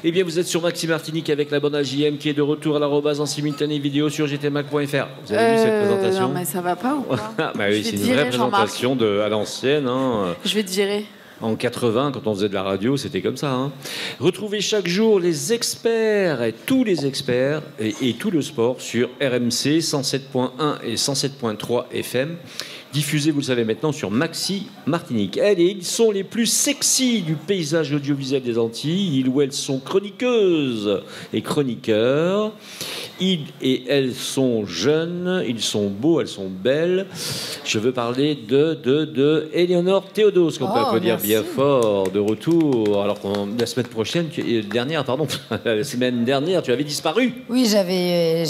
Eh bien, vous êtes sur Maxime Martinique avec la bande AJM qui est de retour à l'arrobase en simultané vidéo sur gtmac.fr. Vous avez vu cette présentation? Non, mais ça va pas ou quoi? Bah oui, c'est une vraie présentation à l'ancienne. Hein. Je vais te virer. En 80, quand on faisait de la radio, c'était comme ça. Hein. Retrouvez chaque jour les experts et tous les experts et tout le sport sur RMC 107.1 et 107.3 FM. Diffusés, vous le savez maintenant, sur Maxi Martinique. Elles et ils sont les plus sexy du paysage audiovisuel des Antilles. Ils ou elles sont chroniqueuses et chroniqueurs. Ils et elles sont jeunes, ils sont beaux, elles sont belles. Je veux parler de Éléonore Théodos, qu'on peut applaudir bien fort, de retour. Alors la semaine prochaine, la semaine dernière, tu avais disparu. Oui, j'étais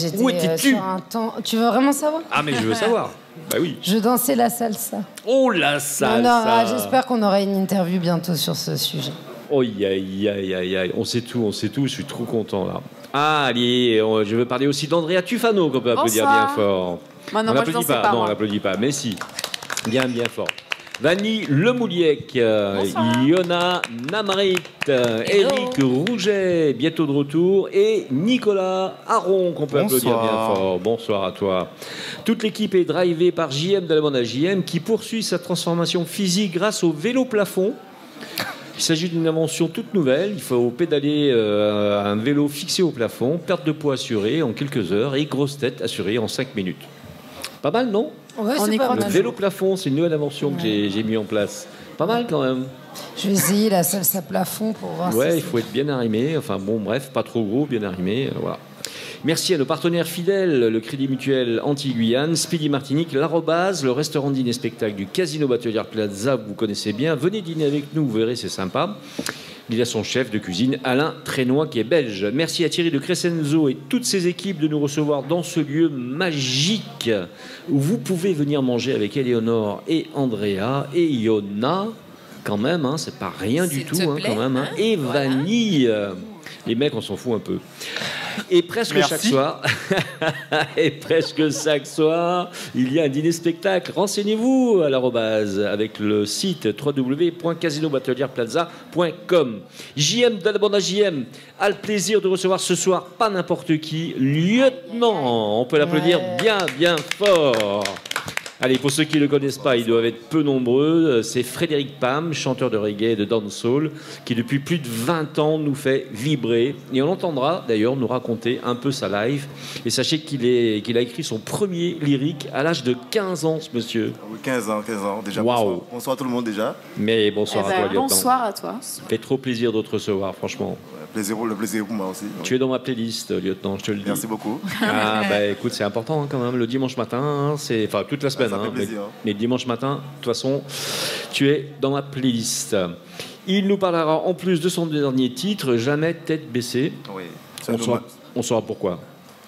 sur un temps. Tu veux vraiment savoir? Ah, mais je veux savoir. Bah oui. Je dansais la salsa. Oh, la salsa. J'espère qu'on aura une interview bientôt sur ce sujet. Oh, aïe. On sait tout. Je suis trop content là. Ah, allez, je veux parler aussi d'Andrea Tufano, qu'on peut applaudir bien fort. Moi, non, on n'applaudit pas. Non, on n'applaudit pas. Mais si. Bien fort. Vanny Lemouliec, Yona Namrit, Eric Rouget, bientôt de retour, et Nicolas Aron, qu'on peut applaudir bien fort. Bonsoir à toi. Toute l'équipe est drivée par JM de la bande à JM, qui poursuit sa transformation physique grâce au vélo plafond. Il s'agit d'une invention toute nouvelle. Il faut pédaler un vélo fixé au plafond, perte de poids assurée en quelques heures et grosse tête assurée en 5 minutes. Pas mal, non? Ouais, c'est pas mal. Le vélo plafond, c'est une nouvelle invention que j'ai mis en place. Pas mal quand même. Je vais essayer la salsa plafond pour voir si il faut être bien arrimé. Enfin bon, bref, pas trop gros, bien arrimé. Voilà. Merci à nos partenaires fidèles, le Crédit Mutuel Antilles-Guyane, Speedy Martinique, l'Arrobase, le restaurant dîner-spectacle du Casino Batelière Plaza, vous connaissez bien. Venez dîner avec nous, vous verrez, c'est sympa. Il y a son chef de cuisine, Alain Trénois, qui est belge. Merci à Thierry de Crescenzo et toutes ses équipes de nous recevoir dans ce lieu magique où vous pouvez venir manger avec Éléonore et Andrea et Yona. Quand même, hein, c'est pas rien du tout, quand même. Hein. Et Vanille. Les mecs, on s'en fout un peu. Et presque chaque soir, il y a un dîner-spectacle. Renseignez-vous à l'arrobase avec le site www.casinobatelièreplaza.com. JM de la bande à JM a le plaisir de recevoir ce soir, pas n'importe qui, Lieutenant. On peut l'applaudir bien fort. Allez, pour ceux qui ne le connaissent pas, ils doivent être peu nombreux. C'est Frédéric Pam, chanteur de reggae et de dancehall, qui depuis plus de 20 ans nous fait vibrer. Et on l'entendra d'ailleurs nous raconter un peu sa life. Et sachez qu'il a écrit son premier lyrique à l'âge de 15 ans, ce monsieur. Oui, 15 ans déjà. Waouh. Bonsoir à tout le monde déjà. Mais bonsoir à toi, Lieutenant. Bonsoir à toi. Ça fait trop plaisir de te recevoir, franchement. Le plaisir pour moi aussi. Tu es dans ma playlist, Lieutenant, je te le dis. Merci beaucoup. Ah, écoute, c'est important quand même. Le dimanche matin, c'est toute la semaine. Ça fait plaisir. Mais dimanche matin, de toute façon, tu es dans ma playlist. Il nous parlera en plus de son dernier titre, Jamais tête baissée. Oui. On saura pourquoi.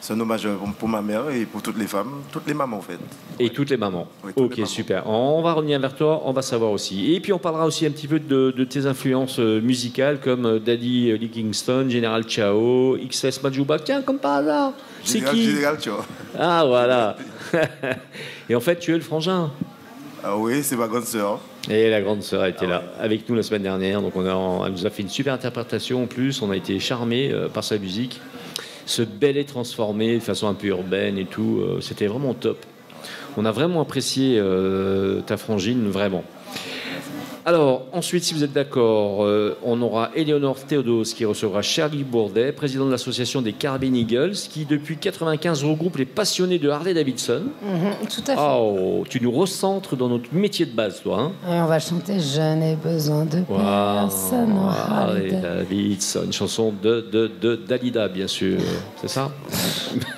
C'est un hommage pour ma mère et pour toutes les femmes, toutes les mamans en fait. Et toutes les mamans. Oui, toutes ok, les mamans. Super. On va revenir vers toi, on va savoir aussi. Et puis on parlera aussi un petit peu de tes influences musicales comme Daddy Lee Kingston, General Chao, XS Majuba. Tiens, comme par hasard. C'est qui? Général Chao. Ah, voilà. Et en fait, tu es le frangin. Ah oui, c'est ma grande sœur. Et la grande sœur était là avec nous la semaine dernière. Donc elle nous a fait une super interprétation en plus. On a été charmés par sa musique. Ce bel est transformé de façon un peu urbaine et tout. C'était vraiment top. On a vraiment apprécié ta frangine, vraiment. Alors, ensuite, si vous êtes d'accord, on aura Éléonore Théodos qui recevra Charlie Bourdet, président de l'association des Caribbean Eagles, qui depuis 1995 regroupe les passionnés de Harley-Davidson. Tout à fait. Oh, tu nous recentres dans notre métier de base, toi. Hein. Et on va chanter Je n'ai besoin de personne. Harley-Davidson, une chanson de Dalida, bien sûr. C'est ça?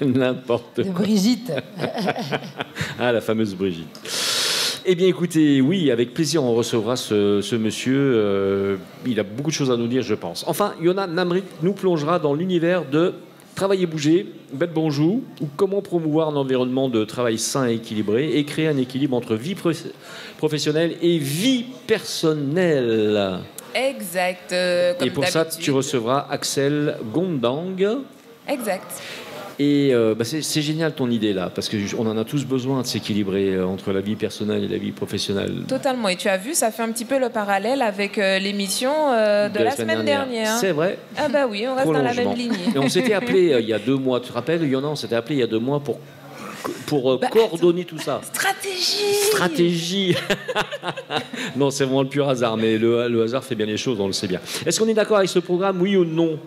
N'importe quoi. De Brigitte. Ah, la fameuse Brigitte. Eh bien, écoutez, oui, avec plaisir, on recevra ce monsieur. Il a beaucoup de choses à nous dire, je pense. Enfin, Yona Namrit nous plongera dans l'univers de Travailler, bouger, bête bonjour, ou comment promouvoir un environnement de travail sain et équilibré et créer un équilibre entre vie professionnelle et vie personnelle. Exact. Et pour ça, tu recevras Axel Gondang. Exact. Et c'est génial ton idée là, parce qu'on en a tous besoin de s'équilibrer entre la vie personnelle et la vie professionnelle. Totalement. Et tu as vu, ça fait un petit peu le parallèle avec l'émission de la semaine dernière. C'est vrai. Ah bah oui, on reste dans la même lignée. Et on s'était appelé il y a 2 mois, tu te rappelles, Yona, on s'était appelé il y a 2 mois pour coordonner tout ça. Stratégie. Non, c'est vraiment le pur hasard, mais le hasard fait bien les choses, on le sait bien. Est-ce qu'on est d'accord avec ce programme, oui ou non?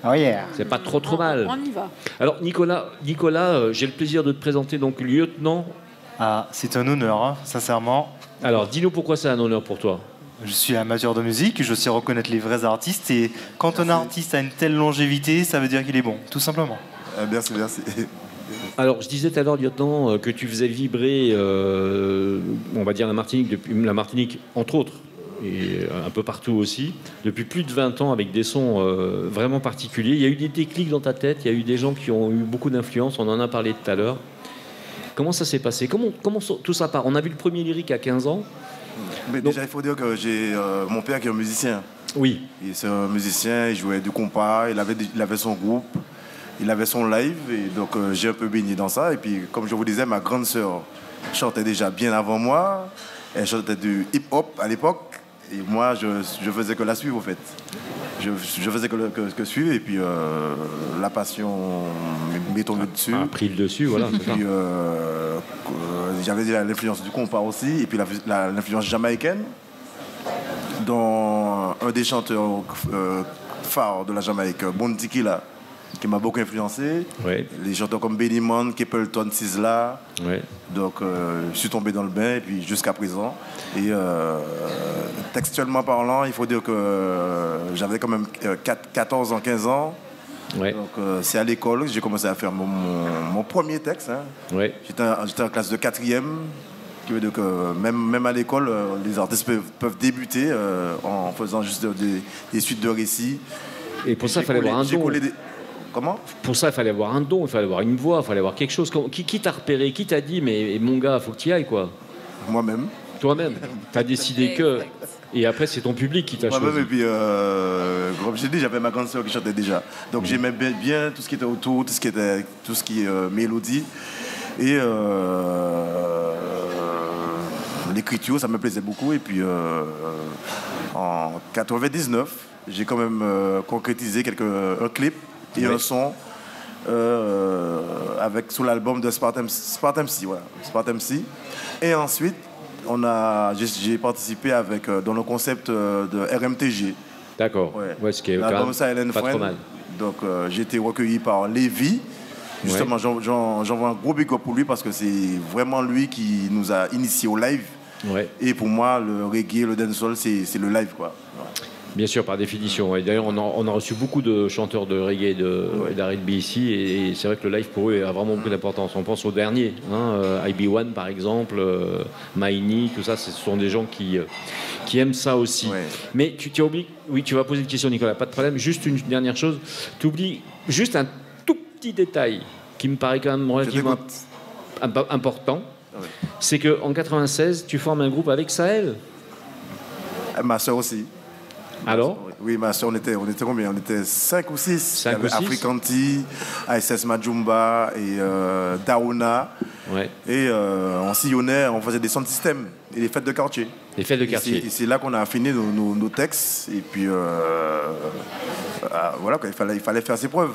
Oh yeah. C'est pas trop mal. On y va. Alors Nicolas, j'ai le plaisir de te présenter donc lieutenant. Ah, c'est un honneur, hein, sincèrement. Alors dis-nous pourquoi c'est un honneur pour toi. Je suis amateur de musique, je sais reconnaître les vrais artistes et quand un artiste a une telle longévité, ça veut dire qu'il est bon, tout simplement. Merci. Alors je disais tout à l'heure, lieutenant, que tu faisais vibrer, on va dire la Martinique entre autres, et un peu partout aussi, depuis plus de 20 ans avec des sons vraiment particuliers. Il y a eu des déclics dans ta tête, il y a eu des gens qui ont eu beaucoup d'influence, on en a parlé tout à l'heure. Comment ça s'est passé? Comment tout ça part? On a vu le premier lyrique à 15 ans. Mais déjà, il faut dire que j'ai mon père qui est un musicien. Oui. C'est un musicien, il jouait du compas, il avait son groupe, il avait son live, et donc j'ai un peu baigné dans ça. Et puis, comme je vous disais, ma grande sœur chantait déjà bien avant moi. Elle chantait du hip-hop à l'époque. Et moi, je faisais que la suivre, en fait. Je faisais que suivre, et puis la passion m'est tombée dessus. A pris le dessus, voilà. Et puis j'avais l'influence du compas aussi, et puis l'influence jamaïcaine, dont un des chanteurs phares de la Jamaïque, Bon Tequila, qui m'a beaucoup influencé. Ouais. Les chanteurs comme Benny Man, Capleton, Sizzla. Ouais. Donc je suis tombé dans le bain, et puis jusqu'à présent. Et textuellement parlant, il faut dire que j'avais quand même 14 ans, 15 ans. Ouais. Donc c'est à l'école que j'ai commencé à faire mon premier texte. Hein. Ouais. J'étais en classe de 4e. Qui veut dire que même à l'école, les artistes peuvent débuter en faisant juste des suites de récits. Et pour ça, il fallait avoir un don. Comment? Pour ça, il fallait avoir un don, il fallait avoir une voix, il fallait avoir quelque chose. Qui t'a repéré? Qui t'a dit, mais mon gars, il faut que tu y ailles, quoi? Moi-même. Toi-même. T'as décidé que... Et après, c'est ton public qui t'a choisi. Moi-même, et puis, comme j'ai dit, j'avais ma grande sœur qui chantait déjà. Donc j'aimais bien tout ce qui était autour, tout ce qui est mélodie. Et l'écriture, ça me plaisait beaucoup. Et puis, en 99, j'ai quand même concrétisé un clip et un son sous l'album de Spartan MC, voilà, Spartan MC. Et ensuite, j'ai participé dans le concept de RMTG. D'accord. Ouais. Ce qui est l'album Silent pas trop mal. Donc j'ai été recueilli par Lévi. Justement, j'envoie un gros big up pour lui parce que c'est vraiment lui qui nous a initiés au live. Ouais. Et pour moi, le reggae, le dancehall, c'est le live, quoi. Ouais. Bien sûr, par définition. Ouais. D'ailleurs, on a reçu beaucoup de chanteurs de reggae et d'R&B ici, et c'est vrai que le live pour eux a vraiment beaucoup d'importance. On pense aux derniers, IB1 par exemple, Maini, tout ça, ce sont des gens qui aiment ça aussi. Ouais. Mais tu as oublié, oui, tu vas poser une question, Nicolas, pas de problème. Juste une dernière chose, tu oublies juste un tout petit détail qui me paraît quand même relativement important. Ouais. C'est qu'en 96, tu formes un groupe avec Sahel. Ma soeur aussi. Alors? Oui, ma soeur, on était combien? On était 5 ou 6. 5 ou 6. Africanti, ASS Majumba et Daouna. Ouais. Et on sillonnait, on faisait des sons de système et des fêtes de quartier. Des fêtes de quartier. Et c'est là qu'on a affiné nos textes. Et puis, voilà, il fallait faire ses preuves.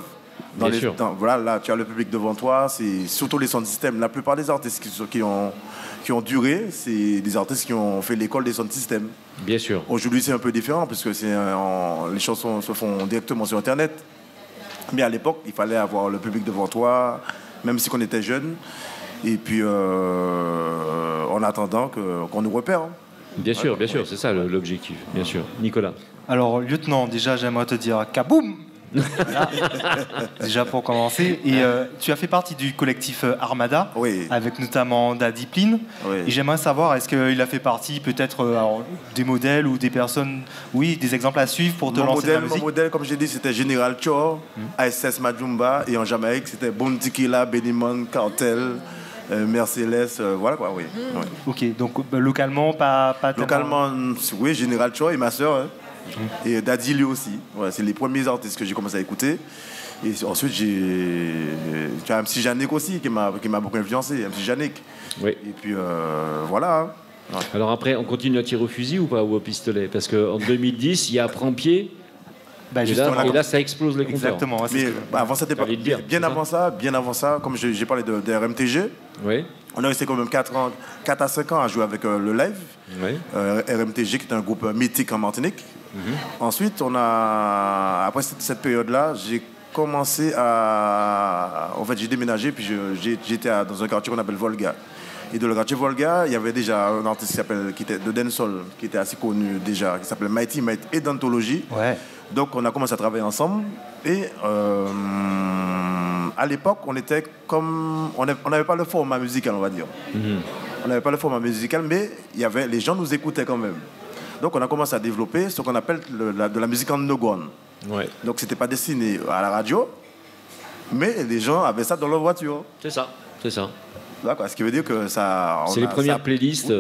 Bien sûr. Voilà, là, tu as le public devant toi. C'est surtout les sons de système. La plupart des artistes qui ont duré, c'est des artistes qui ont fait l'école des sound systems. Bien sûr. Aujourd'hui, c'est un peu différent parce que les chansons se font directement sur Internet. Mais à l'époque, il fallait avoir le public devant toi, même si on était jeune. Et puis, en attendant qu'on nous repère. Hein. Bien sûr, c'est ça l'objectif, bien sûr. Nicolas. Alors, lieutenant, déjà, j'aimerais te dire kaboum. Voilà. Déjà pour commencer. Et tu as fait partie du collectif Armada, avec notamment Daddy Plin. Et j'aimerais savoir, est-ce qu'il a fait partie peut-être des modèles ou des personnes, des exemples à suivre pour te lancer dans la musique? Mon modèle, comme j'ai dit, c'était General Cho, ASS Majumba, et en Jamaïque, c'était Bounty Killa, Benimon, Cartel. Mercedes, voilà quoi, oui. Ok, donc localement, pas localement, oui, Général Cho et ma soeur, et Daddy lui aussi. Ouais, c'est les premiers artistes que j'ai commencé à écouter. Et ensuite, j'ai MC Janik aussi qui m'a beaucoup influencé, MC Janik. Oui. Et puis voilà. Ouais. Alors après, on continue à tirer au fusil ou pas, ou au pistolet? Parce qu'en 2010, il y a Prends-Pied. Et là, ça explose les compteurs. Exactement. Mais avant cette époque, bien avant ça, comme j'ai parlé de RMTG, on a resté quand même 4 à 5 ans à jouer avec le live. RMTG, qui est un groupe mythique en Martinique. Ensuite, après cette période-là, j'ai commencé à... En fait, j'ai déménagé, puis j'étais dans un quartier qu'on appelle Volga. Et dans le quartier Volga, il y avait déjà un artiste qui était de dancehall, qui était assez connu déjà, qui s'appelait Mighty Might et d'Anthologie. Donc on a commencé à travailler ensemble. Et à l'époque, on était comme... On n'avait pas le format musical, on va dire. On n'avait pas le format musical, mais les gens nous écoutaient quand même. Donc on a commencé à développer ce qu'on appelle de la musique underground. Donc c'était pas destiné à la radio, mais les gens avaient ça dans leur voiture. C'est ça. D'accord, ce qui veut dire que ça... C'est les premières playlists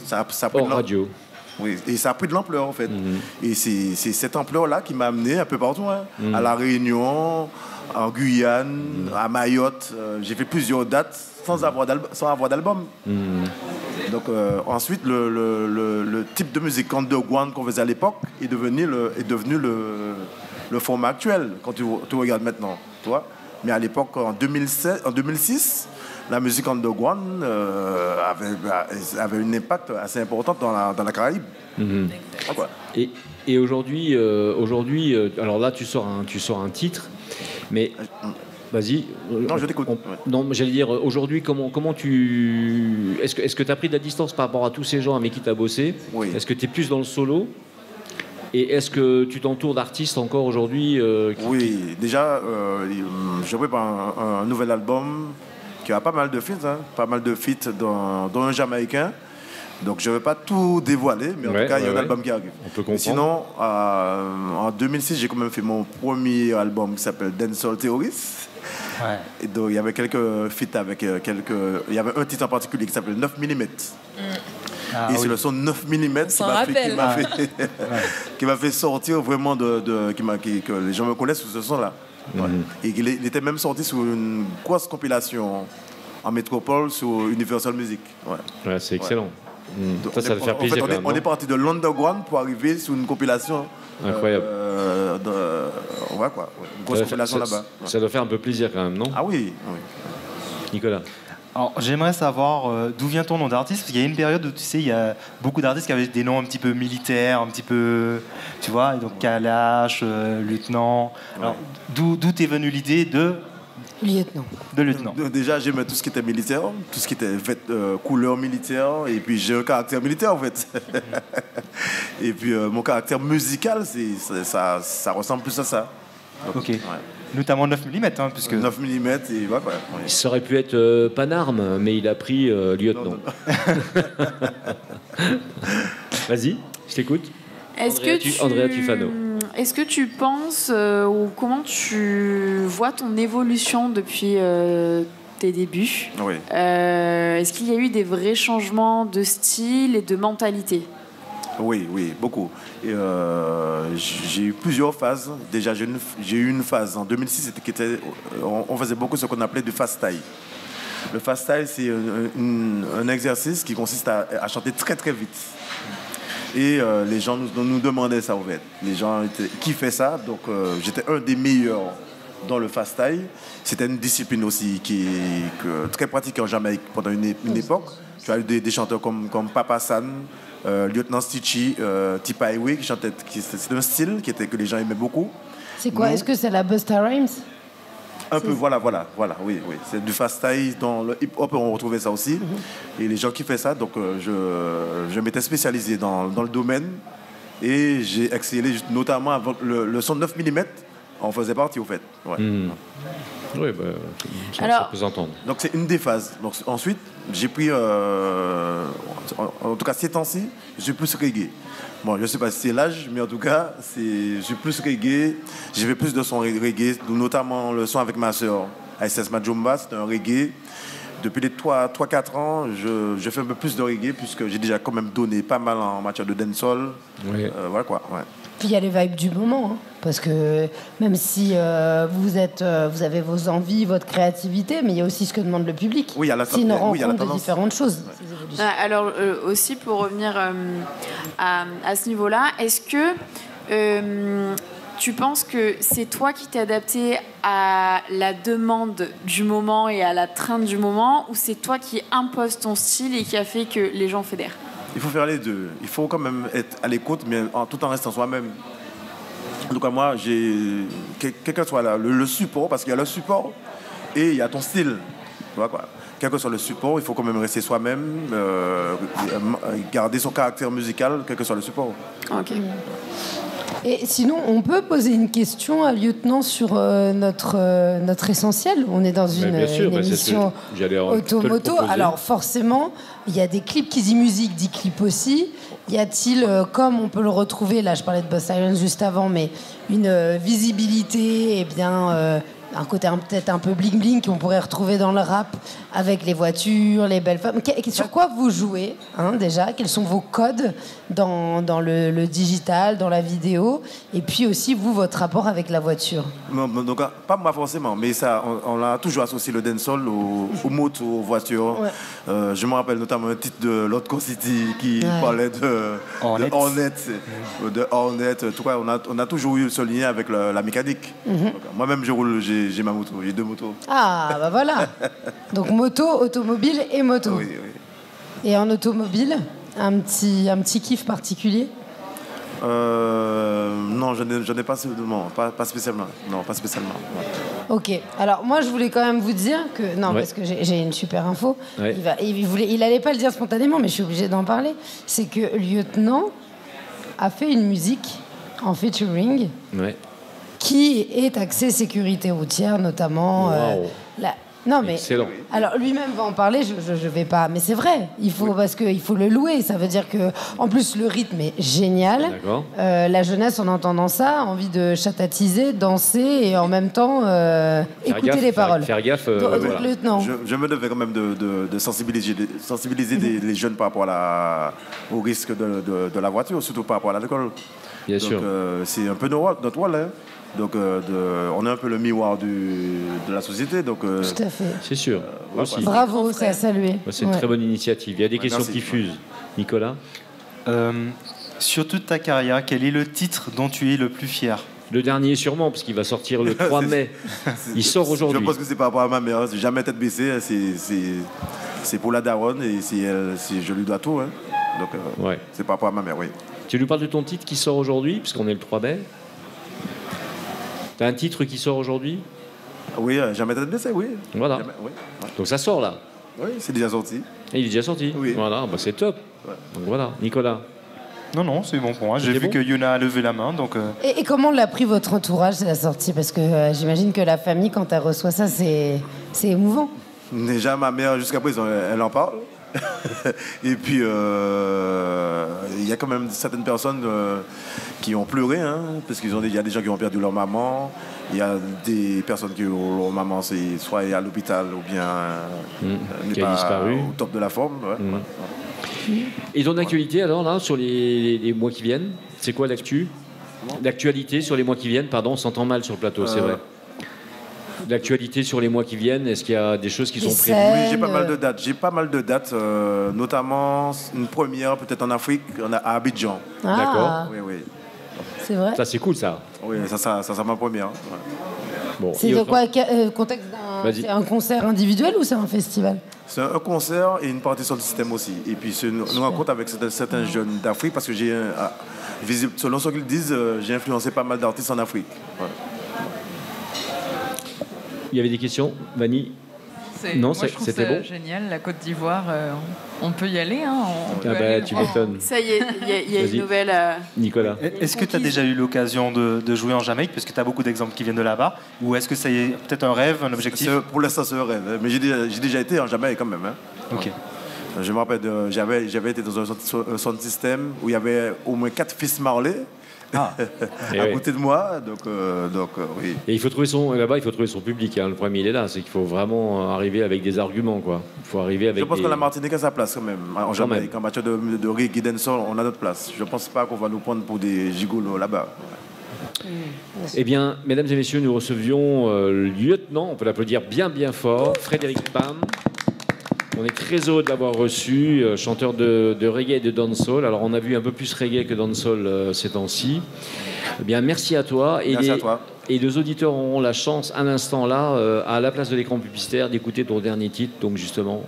ça a pris hors radio. Oui, et ça a pris de l'ampleur en fait. Et c'est cette ampleur-là qui m'a amené un peu partout, à La Réunion, en Guyane, à Mayotte. J'ai fait plusieurs dates sans avoir d'album. Donc ensuite, le type de musique underground qu'on faisait à l'époque est devenu le format actuel quand tu regardes maintenant. Tu vois. Mais à l'époque, en 2006, la musique underground avait un impact assez important dans la Caraïbe. Et aujourd'hui, alors là, tu sors un titre, mais vas-y. Non, je t'écoute. Non, j'allais dire, aujourd'hui, comment tu... Est-ce que tu as pris de la distance par rapport à tous ces gens avec qui tu as bossé? Est-ce que tu es plus dans le solo? Et est-ce que tu t'entoures d'artistes encore aujourd'hui Oui, déjà, je prépare un nouvel album qui a pas mal de feats, dont un Jamaïcain. Donc je ne vais pas tout dévoiler, mais en tout cas, il y a un album qui arrive. On peut comprendre. Sinon, en 2006, j'ai quand même fait mon premier album qui s'appelle Dancehall Theories. Et donc il y avait quelques feats avec il y avait un titre en particulier qui s'appelle 9 mm. C'est le son 9 mm qui m'a fait sortir vraiment que les gens me connaissent sous ce son-là. Et il était même sorti sur une grosse compilation en métropole sur Universal Music. C'est excellent. Ça va faire plaisir. En fait, on est parti de l'underground pour arriver sur une compilation. Incroyable. Une grosse compilation là-bas. Ça doit faire un peu plaisir quand même, non? Ah oui. Nicolas. Alors, j'aimerais savoir d'où vient ton nom d'artiste, parce qu'il y a une période où, tu sais, il y a beaucoup d'artistes qui avaient des noms un petit peu militaires, un petit peu, tu vois, et donc Kalash, lieutenant. Alors, d'où t'es venue l'idée de lieutenant? Déjà, j'aimais tout ce qui était militaire, tout ce qui était couleur militaire, et puis j'ai un caractère militaire en fait. Et puis mon caractère musical, ça ressemble plus à ça. Donc, notamment 9 mm, puisque... 9 mm, et voilà. Ça aurait pu être Panarme, mais il a pris lieutenant. Vas-y, je t'écoute. Andrea Tufano. Est-ce que tu penses, ou comment tu vois ton évolution depuis tes débuts? Est-ce qu'il y a eu des vrais changements de style et de mentalité? Oui, beaucoup. Et, j'ai eu plusieurs phases. Déjà, j'ai eu une phase en 2006, on faisait beaucoup ce qu'on appelait du fast style. Le fast style, c'est un exercice qui consiste à chanter très très vite. Et les gens nous demandaient ça, en fait. Les gens kiffaient ça, donc j'étais un des meilleurs dans le fast style. C'était une discipline aussi très pratiquée en Jamaïque pendant une époque. Tu as eu des chanteurs comme Papa San, Lieutenant Stitchy, Tipa Iwe qui chantait. C'est un style que les gens aimaient beaucoup. C'est quoi? Est-ce que c'est la Busta Rhymes? Un peu, voilà, oui. C'est du fast style, dans le hip-hop, on retrouvait ça aussi. Et les gens qui font ça, donc je m'étais spécialisé dans le domaine et j'ai excellé notamment avec le son 9 mm en faisait partie, au fait. Ouais. Oui, ça peut s'entendre. Donc c'est une des phases. Donc, ensuite, j'ai pris, en tout cas ces temps-ci, je suis plus reggae. Bon, je ne sais pas si c'est l'âge, mais en tout cas, je suis plus reggae. J'ai fait plus de sons reggae, notamment le son avec ma soeur, ASS Majumba, c'est un reggae. Depuis les 3-4 ans, je fais un peu plus de reggae, puisque j'ai déjà quand même donné pas mal en matière de dancehall. Oui. Voilà quoi, ouais. Puis il y a les vibes du moment, hein, parce que même si vous avez vos envies, votre créativité, mais il y a aussi ce que demande le public. Oui, c'est une rencontre de différentes choses. Ouais. Alors aussi pour revenir à ce niveau-là, est-ce que tu penses que c'est toi qui t'es adapté à la demande du moment et à la traîne du moment, ou c'est toi qui imposes ton style et qui a fait que les gens fédèrent? Il faut faire les deux. Il faut quand même être à l'écoute, mais tout en restant soi-même. En tout cas, moi, quel que soit le support, parce qu'il y a le support et il y a ton style. Tu vois quoi. Quel que soit le support, il faut quand même rester soi-même, garder son caractère musical, quel que soit le support. Ok. Et sinon, on peut poser une question à Lieutenant sur notre essentiel. On est dans une émission automoto. Alors forcément, il y a des clips qui disent musique, dit clip aussi. Y a-t-il, comme on peut le retrouver, là je parlais de Boss Irons juste avant, mais une visibilité, un côté peut-être un peu bling-bling qu'on pourrait retrouver dans le rap avec les voitures, les belles femmes. Sur quoi vous jouez, déjà? Quels sont vos codes dans le digital, dans la vidéo? Et puis aussi, vous, votre rapport avec la voiture? Donc, pas moi forcément, mais ça, on a toujours associé le dancehall aux motos, aux voitures. Ouais. Je me rappelle notamment un titre de Lotco City qui parlait de Hornet. De Hornet. Tout cas, on a toujours eu ce lien avec la mécanique. Donc, moi-même, j'ai ma moto, j'ai 2 motos. Ah, bah voilà. Donc moto, automobile et moto. Oui. Et en automobile, un petit kiff particulier? Non, je n'ai pas spécialement. Non, pas spécialement. Ouais. Ok. Alors moi, je voulais quand même vous dire que parce que j'ai une super info. Ouais. Il allait pas le dire spontanément, mais je suis obligée d'en parler. C'est que Lieutenant a fait une musique en featuring. Ouais. Qui est axé sécurité routière, notamment. Non, mais excellent. Alors lui-même va en parler, je vais pas, mais c'est vrai. Parce qu'il faut le louer. Ça veut dire que, en plus, le rythme est génial. La jeunesse, en entendant ça, a envie de chatatiser, danser et en même temps écouter les paroles. Faire gaffe. Lieutenant. Je me devais quand même de sensibiliser les jeunes par rapport au risque de la voiture, surtout par rapport à l'alcool. Bien sûr. C'est un peu notre rôle. Donc, on est un peu le miroir de la société. Donc, tout à fait. C'est sûr. Aussi. Bravo, c'est à saluer. C'est une très bonne initiative. Il y a des questions qui fusent. Nicolas, sur toute ta carrière, quel est le titre dont tu es le plus fier? Le dernier sûrement, parce qu'il va sortir le 3 mai. Il sort aujourd'hui. Je pense que c'est par rapport à ma mère. C'est jamais tête baissée. C'est pour la daronne et je lui dois tout. Donc, c'est par rapport à ma mère, oui. Tu nous parles de ton titre qui sort aujourd'hui, puisqu'on est le 3 mai. T'as un titre qui sort aujourd'hui? Oui, jamais tête baissée, oui. Voilà. Oui. Donc ça sort là. Oui, c'est déjà sorti. Et il est déjà sorti. Oui. Voilà, c'est top. Ouais. Donc voilà, Nicolas. Non, c'est bon pour moi. J'ai vu que Yuna a levé la main, donc. Et comment l'a pris votre entourage, c'est la sortie? Parce que j'imagine que la famille, quand elle reçoit ça, c'est émouvant. Déjà, ma mère, jusqu'à présent, elle en parle. Et puis, il y a quand même certaines personnes qui ont pleuré, parce qu'il y a des gens qui ont perdu leur maman. Il y a des personnes qui ont leur maman, c'est soit à l'hôpital ou bien qui a disparu au top de la forme. Ouais. Et ton actualité alors là sur les mois qui viennent, c'est quoi l'actu? L'actualité sur les mois qui viennent, pardon, on s'entend mal sur le plateau, c'est vrai. L'actualité sur les mois qui viennent, est-ce qu'il y a des choses qui sont prévues? Oui, j'ai pas mal de dates. Notamment une première peut-être en Afrique, à Abidjan. Ah. D'accord. Oui. C'est vrai. Ça c'est cool ça. Oui, ça c'est ma première. Ouais. Bon, c'est de quoi contexte c'est un concert individuel ou c'est un festival? C'est un concert et une partie sur le système aussi. Et puis nous rencontre avec certains jeunes d'Afrique parce que selon ce qu'ils disent, j'ai influencé pas mal d'artistes en Afrique. Ouais. Il y avait des questions, Vanny? Non, moi, je trouve c'était bon. Génial, la Côte d'Ivoire, on peut y aller. Hein, tu m'étonnes. Ça y est, il y a une nouvelle. Nicolas. Est-ce que tu as déjà eu l'occasion de jouer en Jamaïque, parce que tu as beaucoup d'exemples qui viennent de là-bas, ou est-ce que ça y est peut-être un rêve, un objectif? Pour l'instant, c'est un rêve. Mais j'ai déjà été en Jamaïque quand même. Hein. Ok. Je me rappelle, j'avais été dans un sound system où il y avait au moins 4 fils Marley. À côté de moi, donc oui. Et il faut trouver là-bas, il faut trouver son public. Hein. Le problème, il est là, c'est qu'il faut vraiment arriver avec des arguments, quoi. Il faut arriver avec. Je pense que la Martinique a sa place quand même. En Jamaïque, en matière de reggae, dancehall, on a notre place. Je ne pense pas qu'on va nous prendre pour des gigolos là-bas. Eh bien, mesdames et messieurs, nous recevions le lieutenant, on peut l'applaudir bien fort, Frédéric Pam. On est très heureux de l'avoir reçu, chanteur de reggae et de dancehall. Alors, on a vu un peu plus reggae que dancehall ces temps-ci. Eh bien, merci à toi. Merci à toi. Et les auditeurs auront la chance, à l'instant là, à la place de l'écran publicitaire, d'écouter ton dernier titre. Donc, justement,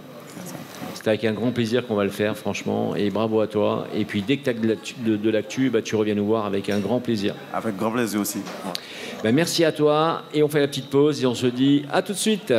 c'est avec un grand plaisir qu'on va le faire, franchement. Et bravo à toi. Et puis, dès que tu as de l'actu, tu reviens nous voir avec un grand plaisir. Avec grand plaisir aussi. Merci à toi. Et on fait la petite pause et on se dit à tout de suite.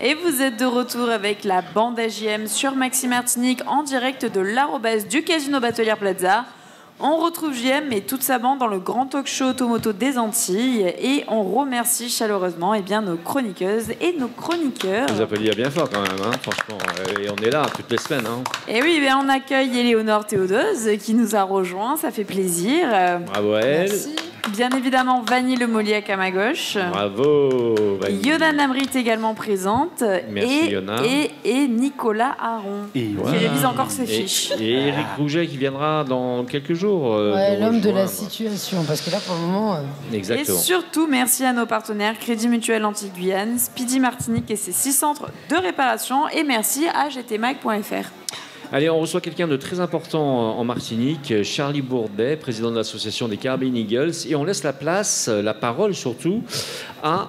Et vous êtes de retour avec la bande AJM sur Maxi Martinique en direct de l'arrobase du Casino Batelière Plaza. On retrouve JM et toute sa bande dans le grand talk show automoto des Antilles et on remercie chaleureusement nos chroniqueuses et nos chroniqueurs. Vous appeliez bien fort quand même, hein, franchement. Et on est là toutes les semaines. Hein. Et oui, on accueille Éléonore Théodose qui nous a rejoint, ça fait plaisir. Bravo à elle. Merci. Bien évidemment, Vanille Le Moliac à ma gauche. Bravo, Vanille. Yona Namrit également présente. Merci, Yona. Et Nicolas Aron, qui révise encore ses fiches. Et Eric Rouget qui viendra dans quelques jours. L'homme de la situation, parce que là, pour le moment... Exactement. Et surtout, merci à nos partenaires Crédit Mutuel Antilles-Guyane, Speedy Martinique et ses 6 centres de réparation. Et merci à gtmag.fr. Allez, on reçoit quelqu'un de très important en Martinique, Charlie Bourdet, président de l'association des Caribbean Eagles, et on laisse la parole surtout à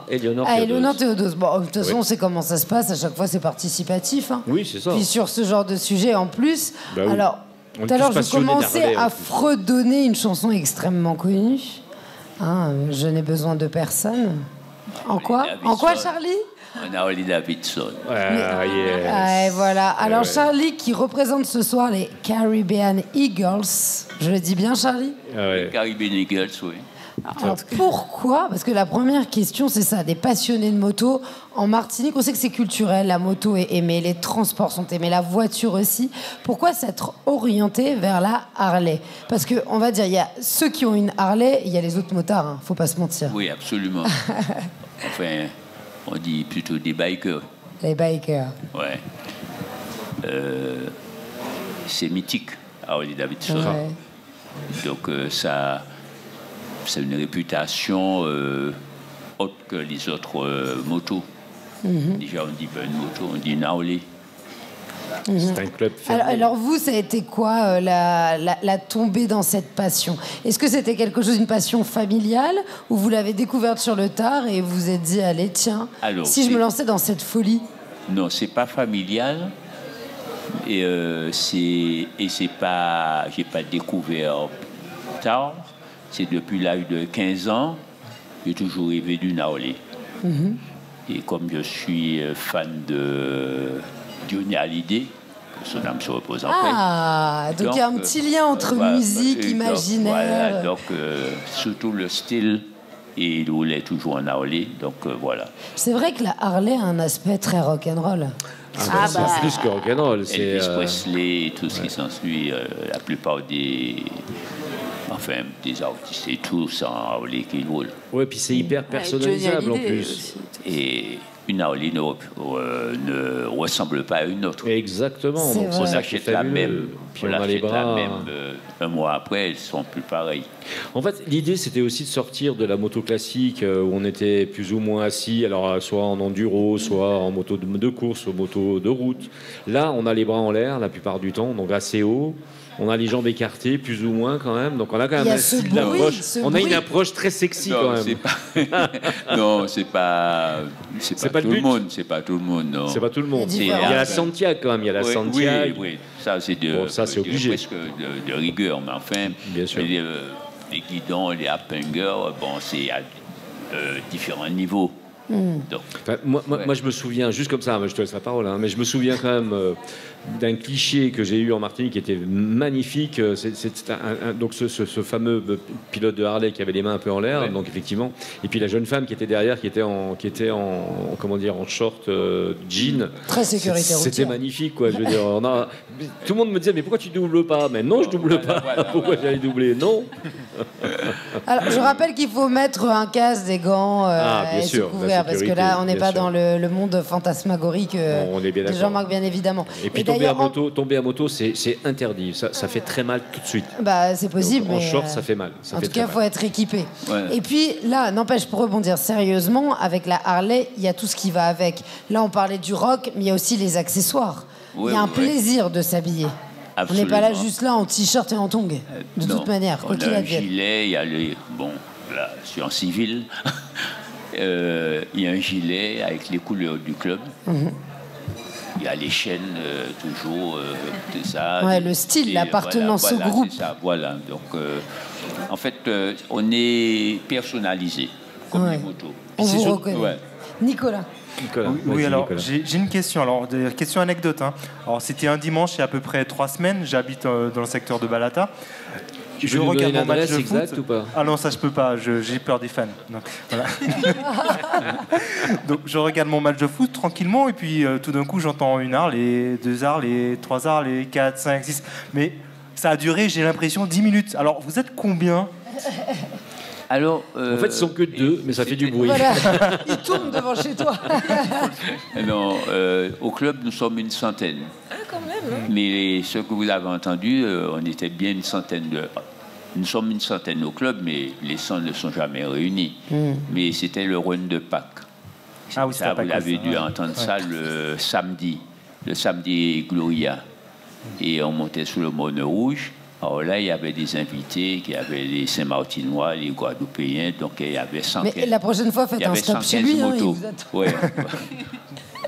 Éléonore Théodose. Éléonore Théodose. Bon, de toute façon, on sait comment ça se passe, à chaque fois c'est participatif. Hein. Oui, c'est ça. Puis sur ce genre de sujet en plus, oui. Alors, tout à l'heure je commençais à fredonner une chanson extrêmement connue. Hein, je n'ai besoin de personne. En quoi, Charlie? Harley Davidson. Voilà. Alors Charlie qui représente ce soir les Caribbean Eagles. Je le dis bien, Charlie? Les Caribbean Eagles, oui. Alors pourquoi? Parce que la première question, c'est ça, des passionnés de moto. En Martinique, on sait que c'est culturel, la moto est aimée, les transports sont aimés, la voiture aussi. Pourquoi s'être orienté vers la Harley? Parce qu'on va dire, il y a ceux qui ont une Harley, il y a les autres motards, hein, faut pas se mentir. Oui, absolument. Enfin, on dit plutôt des bikers. Les bikers. Ouais. C'est mythique, Harley Davidson. Ouais. Donc ça... C'est une réputation autre que les autres motos. Déjà, on dit pas une moto, on dit une Harley. C'est un club fermé. Alors vous, ça a été quoi la tombée dans cette passion? Est-ce que c'était quelque chose, une passion familiale, ou vous l'avez découverte sur le tard et vous vous êtes dit, allez, tiens, si je me lançais dans cette folie? Non, c'est pas familial. Et c'est pas... J'ai pas découvert tard. C'est depuis l'âge de 15 ans, j'ai toujours rêvé d'une Harley. Et comme je suis fan de Johnny Hallyday, que son âme se repose en paix. Donc il y a un petit lien entre musique, imaginaire. Donc surtout le style, et il roulait toujours en Harley, donc voilà. C'est vrai que la Harley a un aspect très rock'n'roll. C'est plus que rock'n'roll. Elvis Presley et tout ce qui s'ensuit, la plupart des artistes et tous en Harley qui roulent. Oui, puis c'est hyper personnalisable en plus. Et une Harley ne ressemble pas à une autre. Exactement. Donc, on achète la même, puis on a les bras. Un mois après, elles sont plus pareilles. En fait, l'idée, c'était aussi de sortir de la moto classique où on était plus ou moins assis, alors soit en enduro, soit en moto de course, ou moto de route. Là, on a les bras en l'air la plupart du temps, donc assez haut. On a les jambes écartées, plus ou moins quand même. Donc on a quand même une approche très sexy quand même. Non, c'est pas tout le monde. C'est pas tout le monde. Non. C'est pas tout le monde. Il y a la Santiago quand même. Il y a la Santiago. Oui. Ça c'est obligé. Presque de rigueur, mais enfin. Bien sûr. Les guidons, les Happinger, bon, c'est à différents niveaux. Donc, moi, je me souviens, juste comme ça, je te laisse la parole, mais je me souviens quand même d'un cliché que j'ai eu en Martinique qui était magnifique. C'est donc ce fameux pilote de Harley qui avait les mains un peu en l'air, donc effectivement. Et puis la jeune femme qui était derrière, qui était en short jean. Très sécurité routière. C'était magnifique, quoi. Je veux dire, tout le monde me disait, mais pourquoi tu doubles pas? Mais non, je double pas. Pourquoi j'allais doubler? Non. Alors, je rappelle qu'il faut mettre un casque, des gants bien et se couvrir, parce que là, on n'est pas dans le monde fantasmagorique de Jean-Marc, bien évidemment. Et puis tomber à moto, c'est interdit. Ça fait très mal tout de suite. Bah, c'est possible. Donc, en short, ça fait mal. En tout cas, il faut être équipé. Ouais. Et puis là, n'empêche, pour rebondir sérieusement, avec la Harley, il y a tout ce qui va avec. Là, on parlait du rock, mais il y a aussi les accessoires. Il y a un plaisir de s'habiller. Absolument. On n'est pas là juste là en t-shirt et en tongs, de toute manière. On a un gilet, il y a bon, là, je suis en civil. Il y a un gilet avec les couleurs du club. Il y a les chaînes, toujours, tout ça. Ouais, le style, l'appartenance au groupe. Ça, voilà. Donc, en fait, on est personnalisé, comme les motos. On vous reconnaît. Nicolas. Oui, alors j'ai une question. Alors, question anecdote. Alors, c'était un dimanche, il y a à peu près 3 semaines. J'habite dans le secteur de Balata. Je regarde mon match de foot. Ou pas? Ah non, ça je peux pas. J'ai peur des fans. Donc, voilà. Donc je regarde mon match de foot tranquillement et puis tout d'un coup j'entends une Harley, 2 Harley, 3 Harley, 4, 5, 6. Mais ça a duré, j'ai l'impression, 10 minutes. Alors vous êtes combien? Alors, en fait, ils sont que 2, mais ça fait du bruit. Voilà. Ils tournent devant chez toi. Non, au club, nous sommes une centaine. Ah, quand même. Hein. Mais ce que vous avez entendu, on était bien une centaine Nous sommes une centaine au club, mais les 100 ne sont jamais réunis. Mais c'était le run de Pâques. Ah oui, ça, vous avez dû entendre ça le samedi Gloria. Et on montait sous le Mône Rouge. Alors là, il y avait des invités, qui avaient les Saint-Martinois, les Guadeloupéens, donc il y avait 115. Mais la prochaine fois, faites un stop chez lui. Motos. Ouais.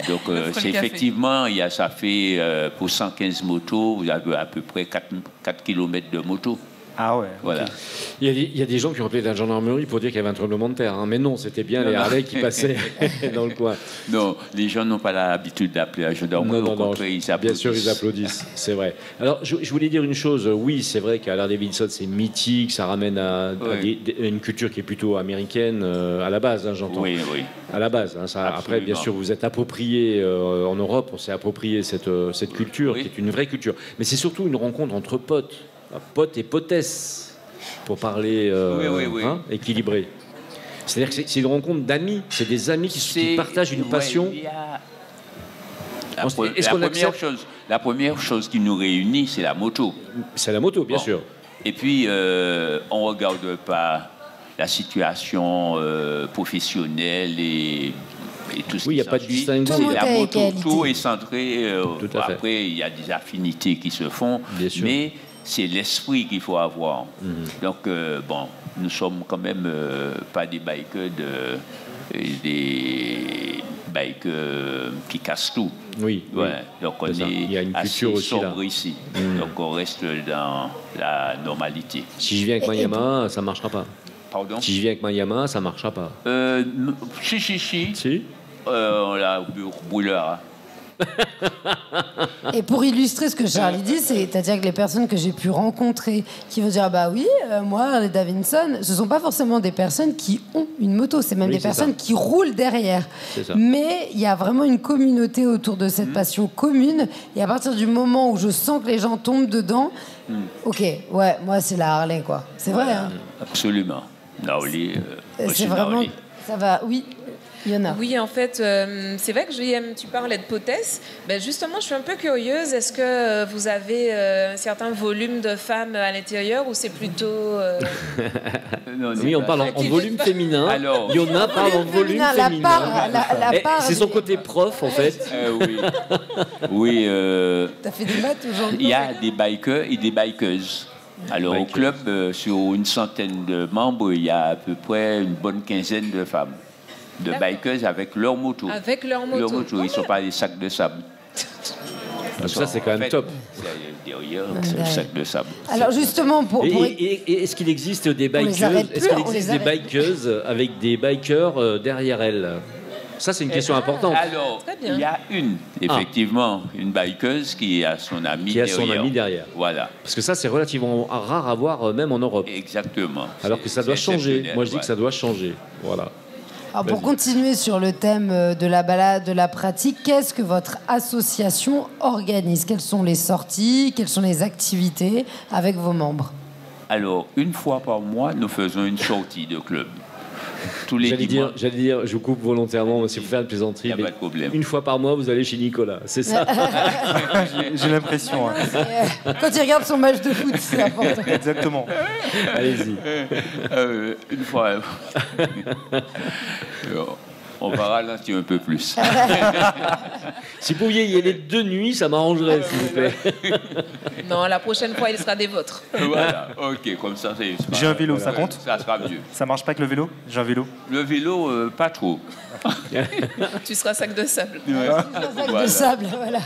Donc c'est effectivement, ça fait pour 115 motos, vous avez à peu près 4 km de motos. Ah ouais. Voilà. Okay. Il y a des gens qui ont appelé la gendarmerie pour dire qu'il y avait un tremblement de terre. Hein. Mais non, c'était bien les Harley qui passaient dans le coin. Non, les gens n'ont pas l'habitude d'appeler la gendarmerie. Non, bien sûr, ils applaudissent. C'est vrai. Alors, je voulais dire une chose. Oui, c'est vrai qu'à Harley-Davidson, c'est mythique. Ça ramène à une culture qui est plutôt américaine à la base, hein, j'entends. Oui. À la base. Hein, ça, après, bien sûr, vous êtes approprié en Europe. On s'est approprié cette culture qui est une vraie culture. Mais c'est surtout une rencontre entre potes. Pote et potesse, pour parler équilibré. C'est-à-dire que c'est une rencontre d'amis, c'est des amis qui partagent une passion. La première chose qui nous réunit, c'est la moto. C'est la moto, bien sûr. Et puis, on ne regarde pas la situation professionnelle et tout ce il n'y a pas de distinction. La moto, tout est centré. Après, il y a des affinités qui se font, mais c'est l'esprit qu'il faut avoir. Donc, nous sommes quand même pas des bikers des bikers qui cassent tout. Oui. Donc, on est assez sobre ici. Donc, on reste dans la normalité. Si je viens avec ma Yamaha, ça ne marchera pas. Pardon? Si je viens avec ma Yamaha, ça ne marchera pas. Si. On l'a brûleur. Et pour illustrer ce que Charlie dit, c'est-à-dire que les personnes que j'ai pu rencontrer qui vont dire moi Harley Davidson, ce sont pas forcément des personnes qui ont une moto, c'est même des personnes qui roulent derrière. Mais il y a vraiment une communauté autour de cette passion commune, et à partir du moment où je sens que les gens tombent dedans, moi c'est la Harley, quoi. C'est vrai. Hein. Absolument. C'est vraiment, ça va, oui. Yona. Oui, en fait, c'est vrai que tu parlais de potesse. Ben justement, je suis un peu curieuse. Est-ce que vous avez un certain volume de femmes à l'intérieur ou c'est plutôt... Non, oui, on parle en volume féminin. Alors, Yona parle en volume féminin. La part c'est son côté prof, en fait. Oui. Oui. T'as fait des maths aujourd'hui? Il y a des bikers et des bikeuses. Alors, au club, sur une centaine de membres, il y a à peu près une bonne quinzaine de femmes. De bikers avec leur moto. Avec leur moto. Ils ne sont pas des sacs de sable. Ça, c'est quand même top. Derrière, c'est le sac de sable. Alors, justement, Et est-ce qu'il existe des bikeuses avec des bikers derrière elles? Ça, c'est une question importante. Alors, il y a effectivement, une bikeuse qui a son ami derrière. Voilà. Parce que ça, c'est relativement rare à voir, même en Europe. Exactement. Alors que ça doit changer. Moi, je dis que ça doit changer. Voilà. Alors, pour continuer sur le thème de la balade, de la pratique, qu'est-ce que votre association organise? Quelles sont les sorties? Quelles sont les activités avec vos membres? Alors, une fois par mois, nous faisons une sortie de club. J'allais dire, je vous coupe volontairement, si vous faites une plaisanterie. Pas de problème. Une fois par mois, vous allez chez Nicolas, c'est ça? J'ai l'impression. Hein. Quand il regarde son match de foot, c'est important. Exactement. Allez-y. Une fois. On va ralentir un peu plus. Si vous pouviez y aller 2 nuits, ça m'arrangerait, s'il vous plaît. Non, la prochaine fois, il sera des vôtres. Voilà, ok, comme ça, c'est... J'ai un vélo, ça compte? Ça sera mieux. Ça marche pas avec le vélo? J'ai un vélo. Le vélo, pas trop. Tu seras sac de sable. Sac de sable, voilà.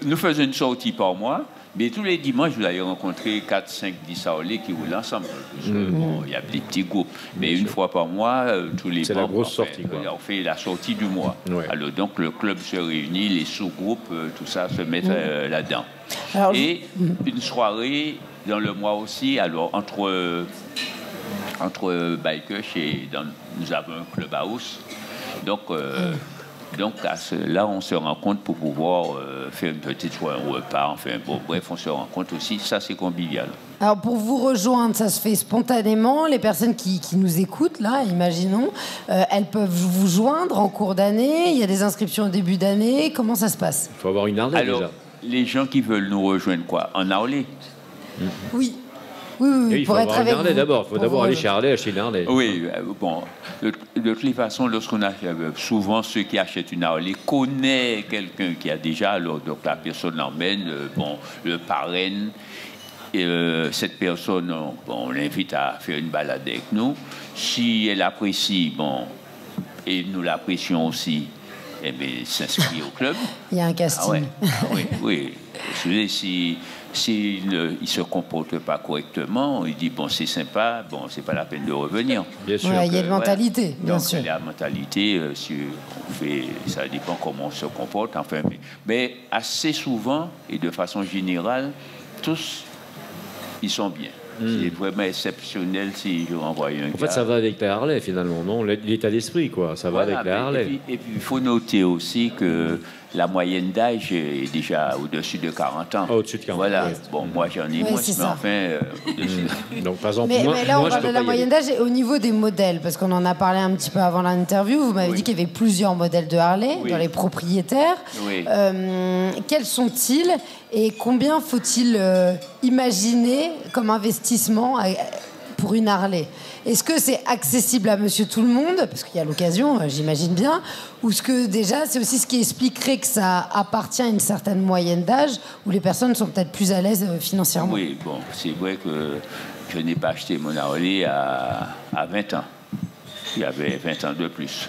Nous faisons une sortie par mois. Mais tous les dimanches, vous allez rencontrer 4, 5, 10 Aolés qui roulent ensemble. Bon, il y a des petits groupes. Mais une fois par mois, tous les membres... C'est la grosse sortie, quoi. On fait la sortie du mois. Ouais. Alors, donc, le club se réunit, les sous-groupes, tout ça se met là-dedans. Et une soirée dans le mois aussi, alors, entre bikers, nous avons un club house. Donc, là, on se rencontre pour pouvoir faire une petite soirée, un repas, enfin, bon, bref, on se rencontre aussi. Ça, c'est convivial. Alors, pour vous rejoindre, ça se fait spontanément. Les personnes qui nous écoutent, là, imaginons, elles peuvent vous joindre en cours d'année. Il y a des inscriptions au début d'année. Comment ça se passe? Il faut avoir une Harley, déjà. Les gens qui veulent nous rejoindre, quoi? En Harley? Oui. Oui, il faut pour être avoir avec une Harley vous. d'abord. Il faut d'abord aller chez Harley, acheter une Harley. Oui, bon, de toutes les façons, lorsqu'on achète, souvent ceux qui achètent une Harley connaissent quelqu'un qui a déjà, alors donc la personne l'emmène, le parraine, et cette personne, on l'invite à faire une balade avec nous. Si elle apprécie, et nous l'apprécions aussi, eh bien, s'inscrit au club. Il y a un casting. Oui. S'il ne se comporte pas correctement, il dit c'est sympa, c'est pas la peine de revenir. Bien sûr. Il y a une mentalité, bien sûr. La mentalité, ça dépend comment on se comporte. Enfin, mais assez souvent et de façon générale, tous, ils sont bien. C'est vraiment exceptionnel si je renvoie un gars. En fait, ça va avec la Harley, finalement, non? L'état d'esprit, quoi. Ça va avec la Harley. Et puis, il faut noter aussi que la moyenne d'âge est déjà au-dessus de 40 ans. Au-dessus de 40 ans. Voilà. Bon, moi, j'en ai moins, mais enfin... Donc, par exemple, mais là, on parle de la moyenne d'âge et au niveau des modèles, parce qu'on en a parlé un petit peu avant l'interview. Vous m'avez dit qu'il y avait plusieurs modèles de Harley dans les propriétaires. Oui. Quels sont-ils et combien faut-il imaginer comme investissement pour une Harley? Est-ce que c'est accessible à monsieur tout le monde, parce qu'il y a l'occasion, j'imagine bien, ou est-ce que déjà c'est aussi ce qui expliquerait que ça appartient à une certaine moyenne d'âge où les personnes sont peut-être plus à l'aise financièrement? Oui, c'est vrai que je n'ai pas acheté mon Harley à 20 ans. Il y avait 20 ans de plus.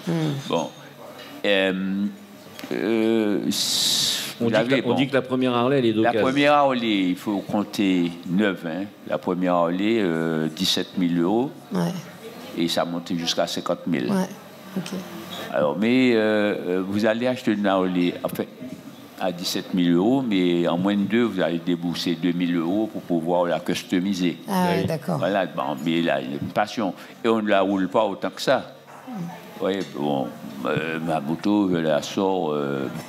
On dit que la première Harley, elle est d'occasion. La première Harley, il faut compter 9. La première Harley, 17 000 euros. Ouais. Et ça monte jusqu'à 50 000. Ouais. Okay. Alors, mais vous allez acheter une Harley à 17 000 euros, mais en moins de 2, vous allez débourser 2 000 euros pour pouvoir la customiser. Ah oui, d'accord. Voilà, mais là, il y a une passion. Et on ne la roule pas autant que ça. Oui, ma moto, je la sors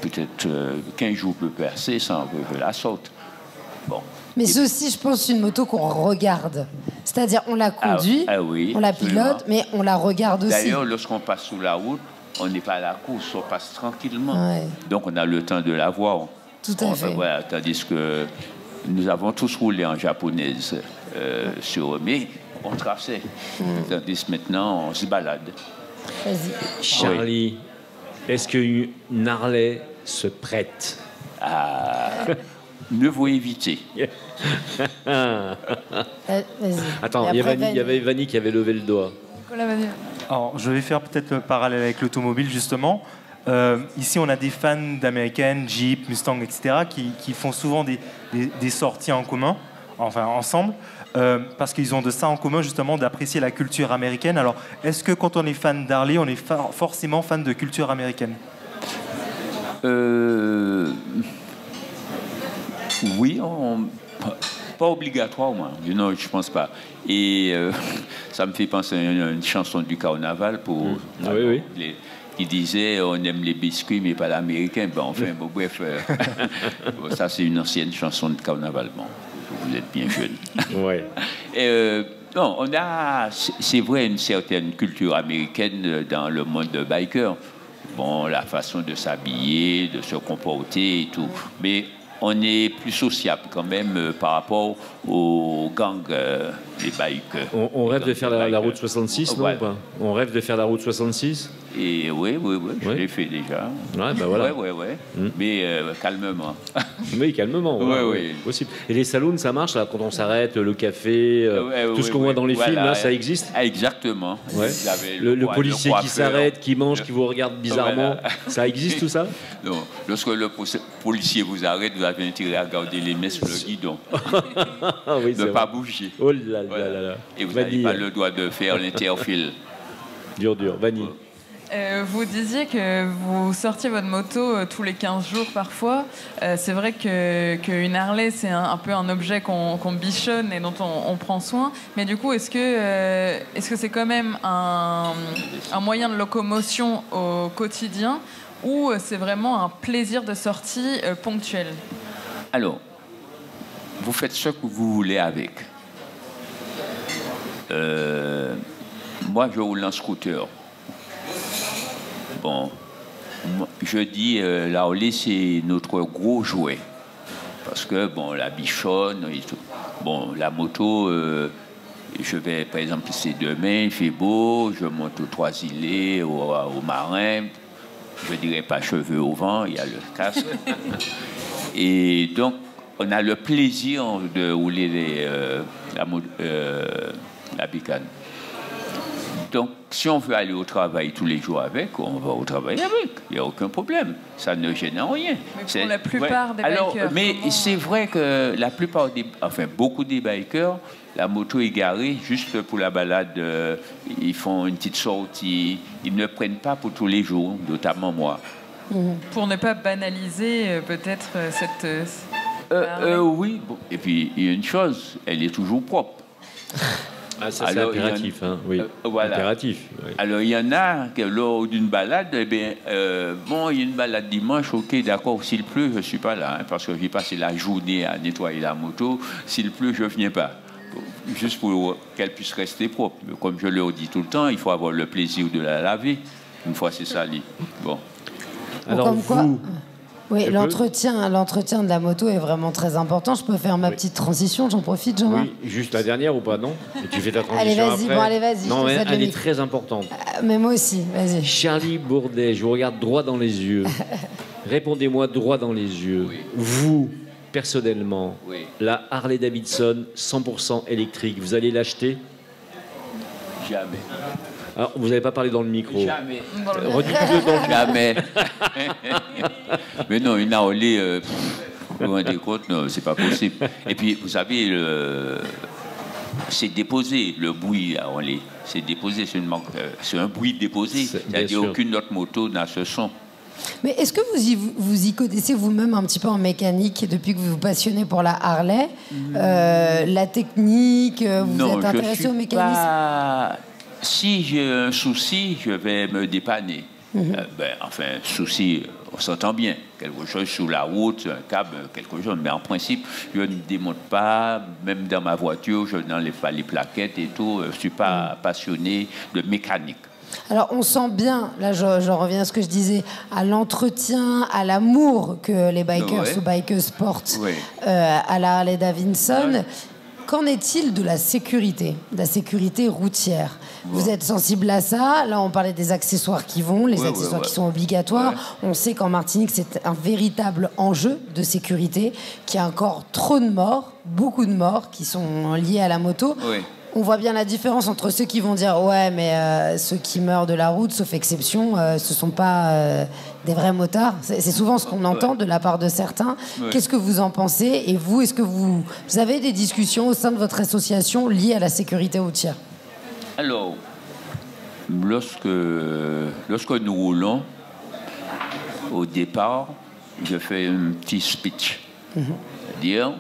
peut-être 15 jours peut passer sans que je la sorte. Mais c'est aussi, je pense, une moto qu'on regarde. C'est-à-dire, on la conduit, oui, on la pilote, mais on la regarde aussi. D'ailleurs, lorsqu'on passe sous la route, on n'est pas à la course, on passe tranquillement. Ouais. Donc, on a le temps de la voir. Tout à fait. Voilà, tandis que nous avons tous roulé en japonaise mais on traçait. Tandis que maintenant, on se balade. Vas-y. Charlie, est-ce qu'une Harley se prête? Mieux vaut éviter. Attends, il y avait Vanny qui avait levé le doigt. Alors, je vais faire peut-être le parallèle avec l'automobile, justement. Ici, on a des fans d'américaines, Jeep, Mustang, etc., qui font souvent des sorties en commun, enfin ensemble, parce qu'ils ont de ça en commun, justement, d'apprécier la culture américaine. Alors, est-ce que quand on est fan d'Harley, on est forcément fan de culture américaine? Oui, pas obligatoirement. Non, je pense pas. Et ça me fait penser à une chanson du carnaval qui disait on aime les biscuits mais pas l'américain. Bref, ça c'est une ancienne chanson de carnaval. Bon, vous êtes bien jeune. Ouais. Non, on a, c'est vrai, une certaine culture américaine dans le monde de biker. Bon, la façon de s'habiller, de se comporter et tout. Mais on est plus sociable quand même par rapport aux gangs des bikers. On rêve de faire la route 66, non? On rêve de faire la route 66? Et oui, je l'ai fait déjà. Ouais, bah voilà. Mais calmement. Oui, calmement. Oui. Possible. Et les saloons, ça marche là, quand on s'arrête, le café, tout ce qu'on voit dans les films, là, ça existe? Exactement. Ouais. Le policier qui s'arrête, qui mange, qui vous regarde bizarrement, ça existe tout ça? Non. Lorsque le policier vous arrête, vous avez intérêt à garder les mains sur le guidon. Oui, ne pas bouger. Oh là là. Et vous n'avez pas le droit de faire l'interfile. Dur. Vanny. Vous disiez que vous sortiez votre moto tous les 15 jours parfois. C'est vrai qu'une Harley, c'est un peu un objet qu'on bichonne et dont on prend soin. Mais du coup, est-ce que c'est quand même un moyen de locomotion au quotidien ou c'est vraiment un plaisir de sortie ponctuel? Alors, vous faites ce que vous voulez avec. Moi, je roule en scooter. Bon, je dis, la Harley, c'est notre gros jouet. Parce que, bon, la bichonne et tout. Bon, la moto, je vais, par exemple, c'est demain, il fait beau, je monte aux Trois-Îlets, au Marin. Je dirais pas cheveux au vent, il y a le casque. Et donc, on a le plaisir de rouler la bicane. Donc, si on veut aller au travail tous les jours avec, on va au travail avec. Il n'y a aucun problème. Ça ne gêne rien. Mais pour la plupart des bikers... Mais c'est vrai que la plupart beaucoup des bikers, la moto est garée juste pour la balade. Ils font une petite sortie. Ils ne prennent pas pour tous les jours, notamment moi. Pour ne pas banaliser peut-être cette... oui. Bon. Et puis, il y a une chose, elle est toujours propre. Ah, ça, c'est impératif, hein. Oui. Voilà. Impératif. Oui. Alors, il y en a que lors d'une balade, il y a une balade dimanche, ok, d'accord, s'il pleut, je ne suis pas là, hein, parce que j'ai passé la journée à nettoyer la moto. S'il pleut, je ne viens pas. Juste pour qu'elle puisse rester propre. Mais comme je leur dis tout le temps, il faut avoir le plaisir de la laver une fois c'est sali. Bon. Alors, oui, l'entretien de la moto est vraiment très important. Je peux faire ma petite transition, j'en profite, Jean-Marc. Oui, juste la dernière ou pas, non? Et tu fais ta transition allez, vas-y. Non, mais elle est très importante. Mais moi aussi, vas-y. Charlie Bourdet, je vous regarde droit dans les yeux. Répondez-moi droit dans les yeux. Oui. Vous, personnellement, la Harley-Davidson 100% électrique, vous allez l'acheter? Jamais. Alors, vous n'avez pas parlé dans le micro. Jamais. Redites-le dans le Jamais. Mais non, une Harley, vous vous rendez compte, non, c'est pas possible. Et puis, vous savez, c'est déposé, le bruit à Harley. C'est déposé, c'est un bruit déposé. C'est-à-dire qu'aucune autre moto n'a ce son. Mais est-ce que vous y connaissez vous-même un petit peu en mécanique depuis que vous vous passionnez pour la Harley? La technique, vous êtes intéressé au mécanisme? Si j'ai un souci, je vais me dépanner. Souci, on s'entend bien. Quelque chose sous la route, un câble, quelque chose. Mais en principe, je ne démonte pas, même dans ma voiture, je n'enlève pas les plaquettes et tout. Je ne suis pas passionné de mécanique. Alors, on sent bien, là je reviens à ce que je disais, à l'entretien, à l'amour que les bikers ou bikeuses portent à la Harley Davidson. Ouais. Qu'en est-il de la sécurité routière? Vous êtes sensible à ça? Là, on parlait des accessoires qui vont, les accessoires qui sont obligatoires. Ouais. On sait qu'en Martinique, c'est un véritable enjeu de sécurité, qu'il y a encore trop de morts, beaucoup de morts qui sont liées à la moto. Oui. On voit bien la différence entre ceux qui vont dire « Ouais, mais ceux qui meurent de la route, sauf exception, ce ne sont pas des vrais motards ». C'est souvent ce qu'on entend de la part de certains. Ouais. Qu'est-ce que vous en pensez? Et vous, est-ce que vous avez des discussions au sein de votre association liées à la sécurité routière? Alors, lorsque nous roulons, au départ, je fais un petit speech. C'est-à-dire,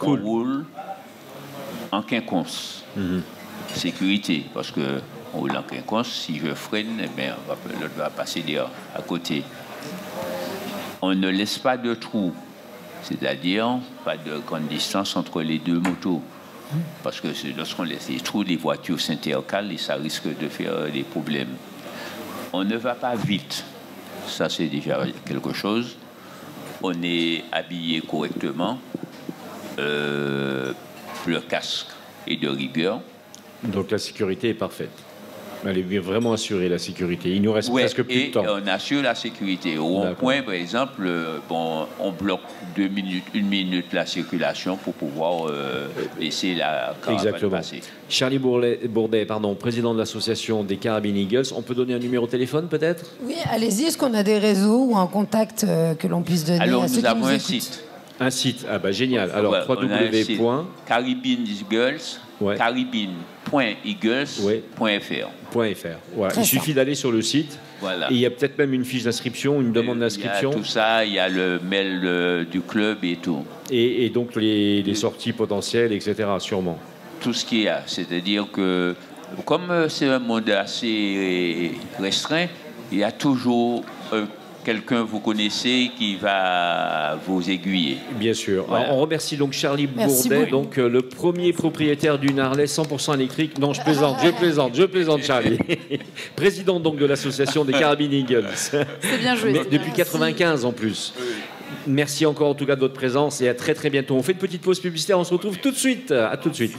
on roule en quinconce. Sécurité, parce que on roule en quinconce, si je freine, eh bien, l'autre va passer derrière, à côté. On ne laisse pas de trou, c'est-à-dire pas de grande distance entre les deux motos. Parce que lorsqu'on laisse des trous, les voitures s'intercalent et ça risque de faire des problèmes. On ne va pas vite, ça c'est déjà quelque chose. On est habillé correctement. Le casque est de rigueur. Donc la sécurité est parfaite. Elle est vraiment assurée, la sécurité. Il nous reste presque plus de temps. On assure la sécurité. Au rond-point, par exemple, on bloque 1 minute la circulation pour pouvoir laisser la caravane passer. Charlie Bourdet, président de l'association des Carabines Eagles. On peut donner un numéro de téléphone, peut-être? Oui, allez-y. Est-ce qu'on a des réseaux ou un contact que l'on puisse donner? Alors, à ceux nous avons un site. Un site, génial. Alors, www. Caribbean Eagles, caribbean.eagles.fr. Voilà. Il suffit d'aller sur le site. Voilà. Et il y a peut-être même une fiche d'inscription, une demande d'inscription. Il y a tout ça, il y a le mail du club et tout. Et donc les sorties potentielles, etc., sûrement. Tout ce qu'il y a. C'est-à-dire que, comme c'est un monde assez restreint, il y a toujours quelqu'un vous connaissez qui va vous aiguiller. Bien sûr. Voilà. Alors, on remercie donc Charlie Bourdet, donc le premier propriétaire d'une Harley 100% électrique. Non, je plaisante, Charlie. Président donc de l'association des Carabines Eagles. C'est bien joué. Mais depuis 95 en plus. Merci encore en tout cas de votre présence et à très très bientôt. On fait une petite pause publicitaire, on se retrouve tout de suite. À tout de suite.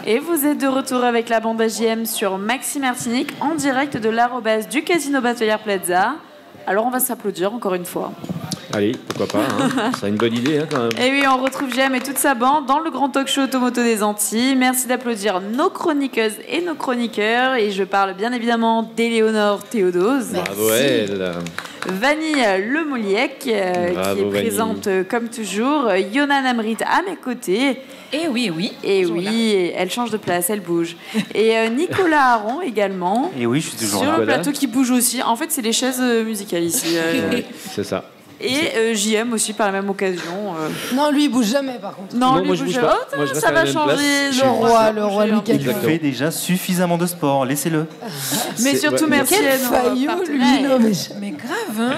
Et vous êtes de retour avec la bande AJM sur Maxi Martinique en direct de l'arrobase du Casino Batelière Plaza. Alors on va s'applaudir encore une fois. Allez, pourquoi pas, hein. C'est une bonne idée quand même. Et oui, on retrouve JM et toute sa bande dans le grand talk show Automoto des Antilles. Merci d'applaudir nos chroniqueuses et nos chroniqueurs. Et je parle bien évidemment d'Éléonore Théodose. Bravo elle. Vanille Lemoliec, qui est Vanille. Présente comme toujours. Yona Namrit à mes côtés. Et oui. Et oui, elle change de place, elle bouge. Et Nicolas Aron également. Et oui, je suis toujours sur le plateau qui bouge aussi. En fait, c'est les chaises musicales ici. C'est ça. Et JM aussi par la même occasion. Non, lui il bouge jamais par contre. Non, lui il bouge pas. Oh, ça va changer. Le roi Lucas. Il fait déjà suffisamment de sport, laissez-le. Mais surtout merci à nos partenaires. Mais grave, hein.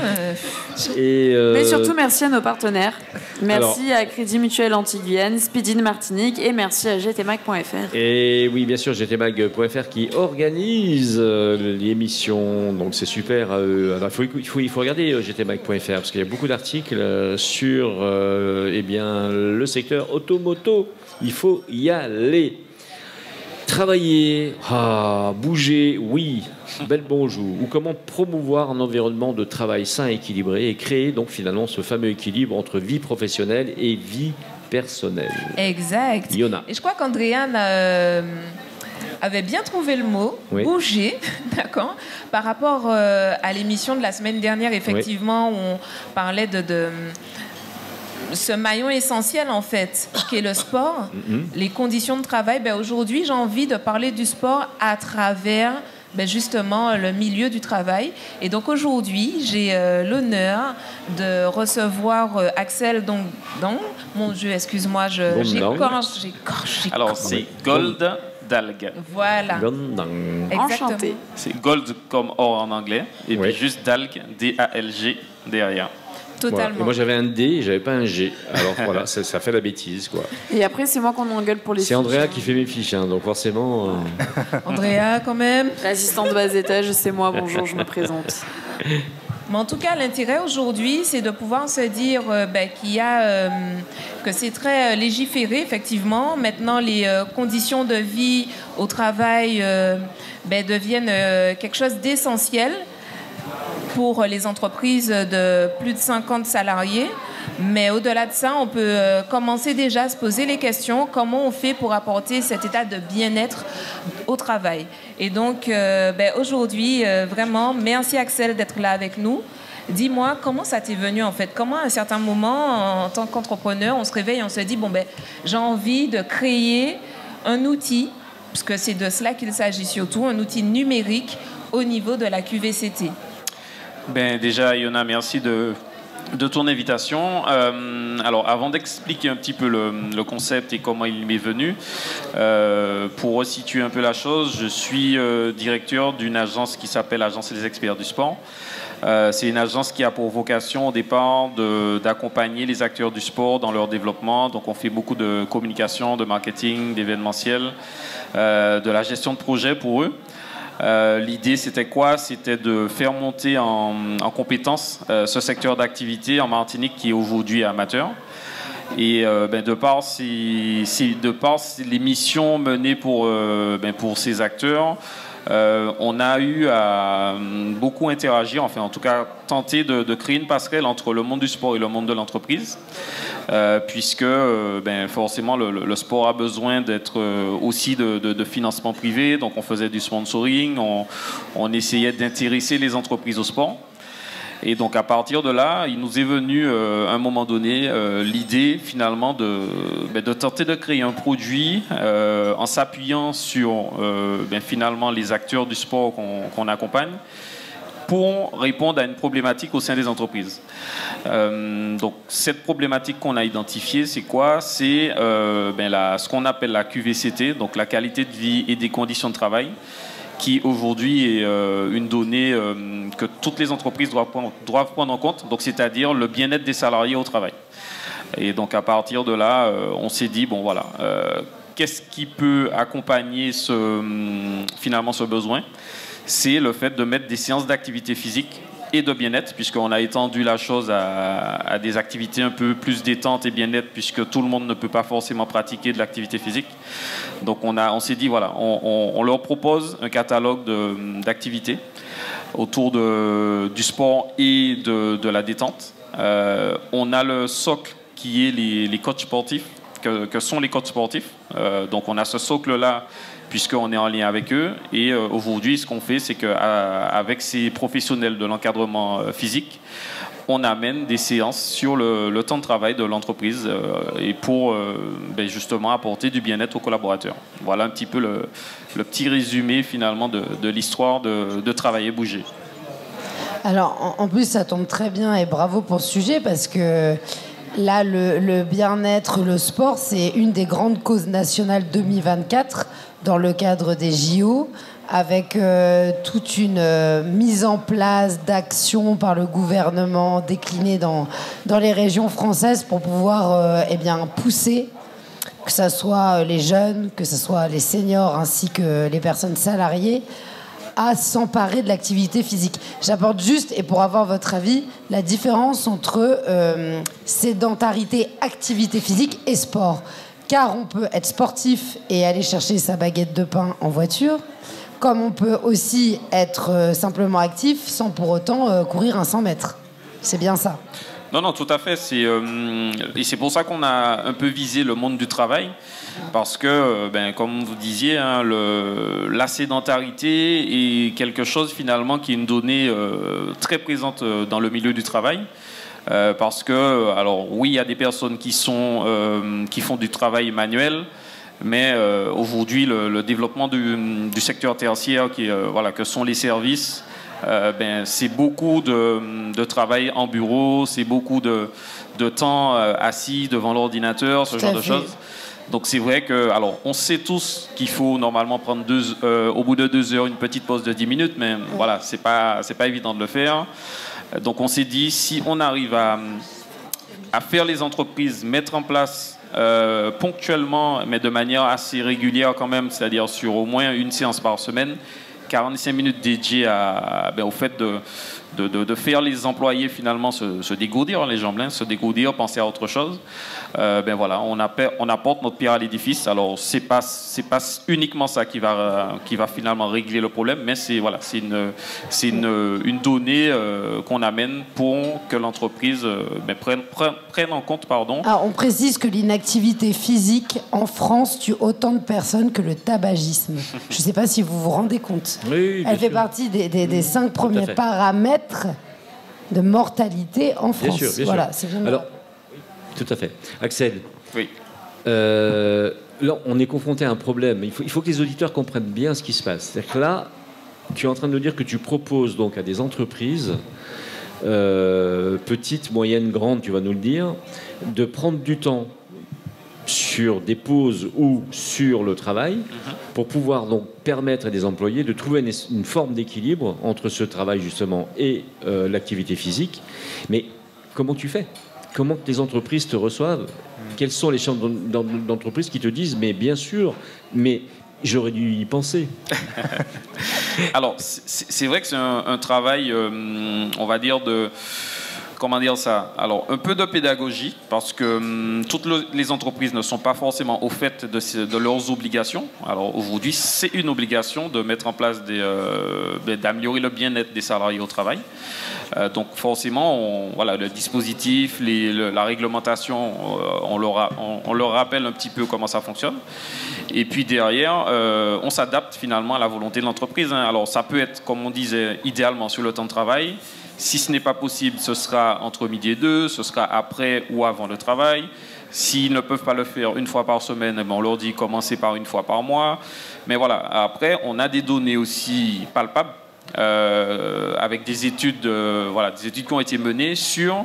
Mais surtout merci à nos partenaires. Merci à Crédit Mutuel Antilles-Guyane, Speedin Martinique et merci à gtmag.fr. Et oui, bien sûr, gtmag.fr qui organise l'émission. Donc c'est super. Il faut regarder gtmag.fr parce qu'il y a beaucoup d'articles sur le secteur automoto. Il faut y aller. Travailler, bouger, oui, bel bonjour. Ou comment promouvoir un environnement de travail sain et équilibré et créer donc finalement ce fameux équilibre entre vie professionnelle et vie personnel. Exact. Yona. Et je crois qu'Andréane avait bien trouvé le mot, bouger, d'accord, par rapport à l'émission de la semaine dernière, effectivement, où on parlait de ce maillon essentiel, en fait, qui est le sport, les conditions de travail. Aujourd'hui, j'ai envie de parler du sport à travers justement le milieu du travail. Et donc aujourd'hui, j'ai l'honneur de recevoir Axel Dong. Mon Dieu, excuse-moi, j'écorche. Alors, c'est Gold d'algue. Voilà. Enchanté. C'est gold comme or en anglais, et puis juste d'algue, D-A-L-G, derrière. Totalement. Voilà. Moi, j'avais un D et j'avais pas un G. Alors voilà, ça fait la bêtise, quoi. Et après, c'est moi qu'on engueule pour les fiches. C'est Andrea qui fait mes fiches, hein, donc forcément... Andrea, quand même. L'assistante bas étage, c'est moi. Bonjour, je me présente. Mais en tout cas, l'intérêt aujourd'hui, c'est de pouvoir se dire qu'il y a... que c'est très légiféré, effectivement. Maintenant, les conditions de vie au travail deviennent quelque chose d'essentiel pour les entreprises de plus de 50 salariés. Mais au-delà de ça, on peut commencer déjà à se poser les questions. Comment on fait pour apporter cet état de bien-être au travail? Et donc, aujourd'hui, vraiment, merci Axel d'être là avec nous. Dis-moi, comment ça t'est venu en fait? Comment à un certain moment, en tant qu'entrepreneur, on se réveille et on se dit, j'ai envie de créer un outil, parce que c'est de cela qu'il s'agit surtout, un outil numérique au niveau de la QVCT. Déjà, Yona, merci de ton invitation. Alors, avant d'expliquer un petit peu le concept et comment il m'est venu, pour resituer un peu la chose, je suis directeur d'une agence qui s'appelle Agence des experts du sport. C'est une agence qui a pour vocation au départ d'accompagner les acteurs du sport dans leur développement. Donc, on fait beaucoup de communication, de marketing, d'événementiel, de la gestion de projets pour eux. L'idée, c'était quoi? C'était de faire monter en compétence ce secteur d'activité en Martinique qui est aujourd'hui amateur. Et de par les missions menées pour ces acteurs, on a eu à beaucoup interagir, enfin en tout cas tenter de créer une passerelle entre le monde du sport et le monde de l'entreprise, puisque forcément le sport a besoin d'être aussi de financement privé, donc on faisait du sponsoring, on essayait d'intéresser les entreprises au sport. Et donc à partir de là, il nous est venu à un moment donné l'idée finalement de tenter de créer un produit en s'appuyant sur finalement les acteurs du sport qu'on accompagne pour répondre à une problématique au sein des entreprises. Donc cette problématique qu'on a identifiée, c'est quoi? C'est ce qu'on appelle la QVCT, donc la qualité de vie et des conditions de travail, qui aujourd'hui est une donnée que toutes les entreprises doivent prendre en compte, donc c'est-à-dire le bien-être des salariés au travail. Et donc à partir de là, on s'est dit, qu'est-ce qui peut accompagner finalement ce besoin? C'est le fait de mettre des séances d'activité physique et de bien-être, puisqu'on a étendu la chose à des activités un peu plus détente et bien-être, puisque tout le monde ne peut pas forcément pratiquer de l'activité physique. Donc on s'est dit, on leur propose un catalogue d'activités autour du sport et de la détente. On a le socle qui est les coachs sportifs, que sont les coachs sportifs. Donc on a ce socle-là, puisqu'on est en lien avec eux. Et aujourd'hui, ce qu'on fait, c'est qu'avec ces professionnels de l'encadrement physique, on amène des séances sur le temps de travail de l'entreprise et pour justement apporter du bien-être aux collaborateurs. Voilà un petit peu le petit résumé finalement de l'histoire de Travailler Bouger. Alors, en plus, ça tombe très bien et bravo pour ce sujet parce que là, le bien-être, le sport, c'est une des grandes causes nationales 2024 dans le cadre des JO, avec toute une mise en place d'actions par le gouvernement déclinées dans les régions françaises pour pouvoir pousser, que ce soit les jeunes, que ce soit les seniors ainsi que les personnes salariées, à s'emparer de l'activité physique. J'apporte juste, et pour avoir votre avis, la différence entre sédentarité, activité physique et sport. Car on peut être sportif et aller chercher sa baguette de pain en voiture, comme on peut aussi être simplement actif sans pour autant courir un 100 mètres. C'est bien ça. Non, tout à fait. Et c'est pour ça qu'on a un peu visé le monde du travail. Parce que, comme vous disiez, hein, la sédentarité est quelque chose finalement qui est une donnée très présente dans le milieu du travail. Parce que, alors oui, il y a des personnes qui font du travail manuel, mais aujourd'hui, le développement du secteur tertiaire, que sont les services, c'est beaucoup de travail en bureau, c'est beaucoup de temps assis devant l'ordinateur, ce genre de choses. Donc c'est vrai que, alors on sait tous qu'il faut normalement prendre au bout de 2 heures une petite pause de 10 minutes, mais voilà, c'est pas évident de le faire. Donc on s'est dit, si on arrive à faire les entreprises mettre en place ponctuellement, mais de manière assez régulière quand même, c'est-à-dire sur au moins une séance par semaine, 45 minutes dédiées au fait de faire les employés finalement se dégourdir les jambes, se dégourdir, penser à autre chose. On apporte notre pierre à l'édifice. Alors c'est pas uniquement ça qui va finalement régler le problème, mais c'est une donnée qu'on amène pour que l'entreprise prenne en compte. Alors, on précise que l'inactivité physique en France tue autant de personnes que le tabagisme. Je ne sais pas si vous vous rendez compte. Oui, elle fait partie des 5 premiers paramètres de mortalité en France. Bien sûr. Voilà, c'est bien. Alors, tout à fait. Axel. Oui. Là, on est confronté à un problème. Il faut que les auditeurs comprennent bien ce qui se passe. C'est-à-dire que là, tu es en train de nous dire que tu proposes donc à des entreprises, petites, moyennes, grandes, tu vas nous le dire, de prendre du temps sur des pauses ou sur le travail pour pouvoir donc permettre à des employés de trouver une forme d'équilibre entre ce travail justement et l'activité physique. Mais comment tu fais ? Comment tes entreprises te reçoivent ? Quels sont les chambres d'entreprise qui te disent mais bien sûr, mais j'aurais dû y penser. Alors c'est vrai que c'est un travail, on va dire comment dire ça ? Alors, un peu de pédagogie, parce que toutes les entreprises ne sont pas forcément au fait de leurs obligations. Alors, aujourd'hui, c'est une obligation de mettre en place d'améliorer le bien-être des salariés au travail. Donc, forcément, le dispositif, la réglementation, on leur rappelle un petit peu comment ça fonctionne. Et puis, derrière, on s'adapte finalement à la volonté de l'entreprise. Alors, ça peut être, comme on disait, idéalement sur le temps de travail. Si ce n'est pas possible, ce sera entre midi et 2, ce sera après ou avant le travail. S'ils ne peuvent pas le faire une fois par semaine, on leur dit commencez par une fois par mois. Mais voilà, après, on a des données aussi palpables avec des études qui ont été menées sur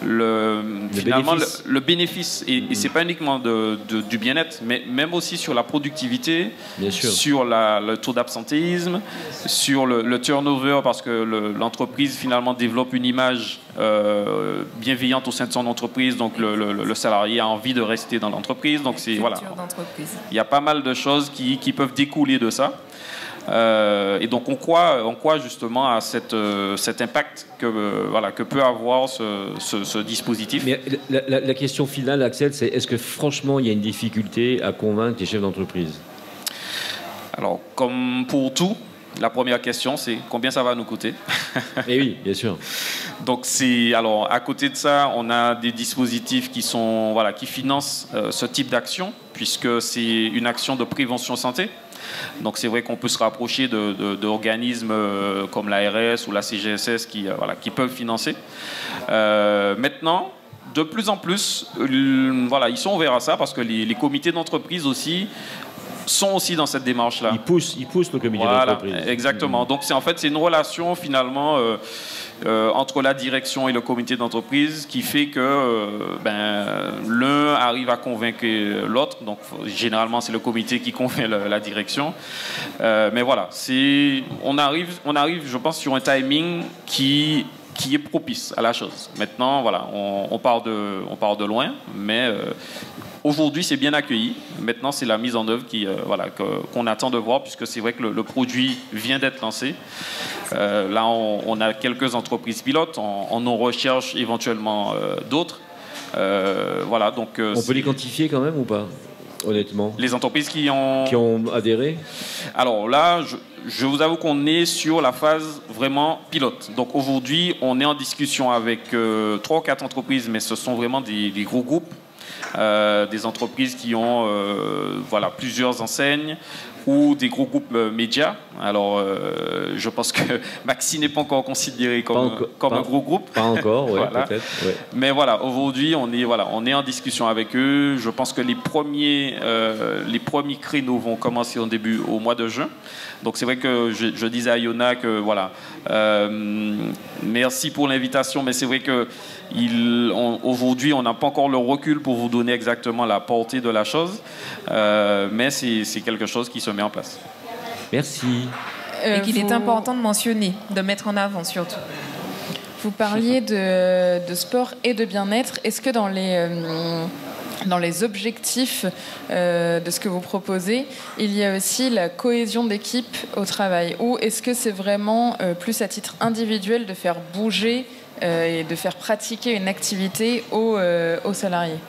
le bénéfice. Et c'est pas uniquement du bien-être, mais même aussi sur la productivité, sur le taux d'absentéisme, sur le turnover, parce que l'entreprise finalement développe une image bienveillante au sein de son entreprise, donc le salarié a envie de rester dans l'entreprise. Donc il y a pas mal de choses qui peuvent découler de ça. Et donc on croit justement à cet impact que peut avoir ce dispositif. Mais la question finale, Axel, c'est est-ce que franchement il y a une difficulté à convaincre les chefs d'entreprise ? Alors, comme pour tout, la première question c'est combien ça va nous coûter ? Et oui, bien sûr. Donc à côté de ça, on a des dispositifs qui financent ce type d'action, puisque c'est une action de prévention santé. Donc c'est vrai qu'on peut se rapprocher d'organismes comme l'ARS ou la CGSS qui peuvent financer. Maintenant, de plus en plus, ils sont ouverts à ça parce que les comités d'entreprise aussi sont aussi dans cette démarche-là. Ils poussent le comité d'entreprise. Exactement. Donc c'est une relation finalement entre la direction et le comité d'entreprise qui fait que l'un arrive à convaincre l'autre. Donc généralement c'est le comité qui convainc la direction. Mais voilà, on arrive, je pense, sur un timing qui est propice à la chose. Maintenant, on part de loin, mais aujourd'hui, c'est bien accueilli. Maintenant, c'est la mise en œuvre qu'on attend de voir, puisque c'est vrai que le produit vient d'être lancé. Là, on a quelques entreprises pilotes. On recherche éventuellement d'autres. Donc, on peut les quantifier quand même ou pas ? Honnêtement. Les entreprises qui ont adhéré ? Alors là, je vous avoue qu'on est sur la phase vraiment pilote. Donc aujourd'hui, on est en discussion avec 3 ou 4 entreprises, mais ce sont vraiment des gros groupes, des entreprises qui ont plusieurs enseignes ou des gros groupes médias. Alors, je pense que Maxi n'est pas encore considéré comme un gros groupe. Pas encore, oui, voilà. Peut-être. Ouais. Mais voilà, aujourd'hui, on est en discussion avec eux. Je pense que les premiers créneaux vont commencer au mois de juin. Donc, c'est vrai que je disais à Yona que, voilà, merci pour l'invitation, mais c'est vrai que aujourd'hui, on n'a pas encore le recul pour vous donner exactement la portée de la chose, mais c'est quelque chose qui se met en place. Merci. Et qu'il est important de mentionner, de mettre en avant surtout. Vous parliez de sport et de bien-être. Est-ce que dans les objectifs de ce que vous proposez, il y a aussi la cohésion d'équipe au travail? Ou est-ce que c'est vraiment plus à titre individuel de faire bouger et de faire pratiquer une activité aux salariés?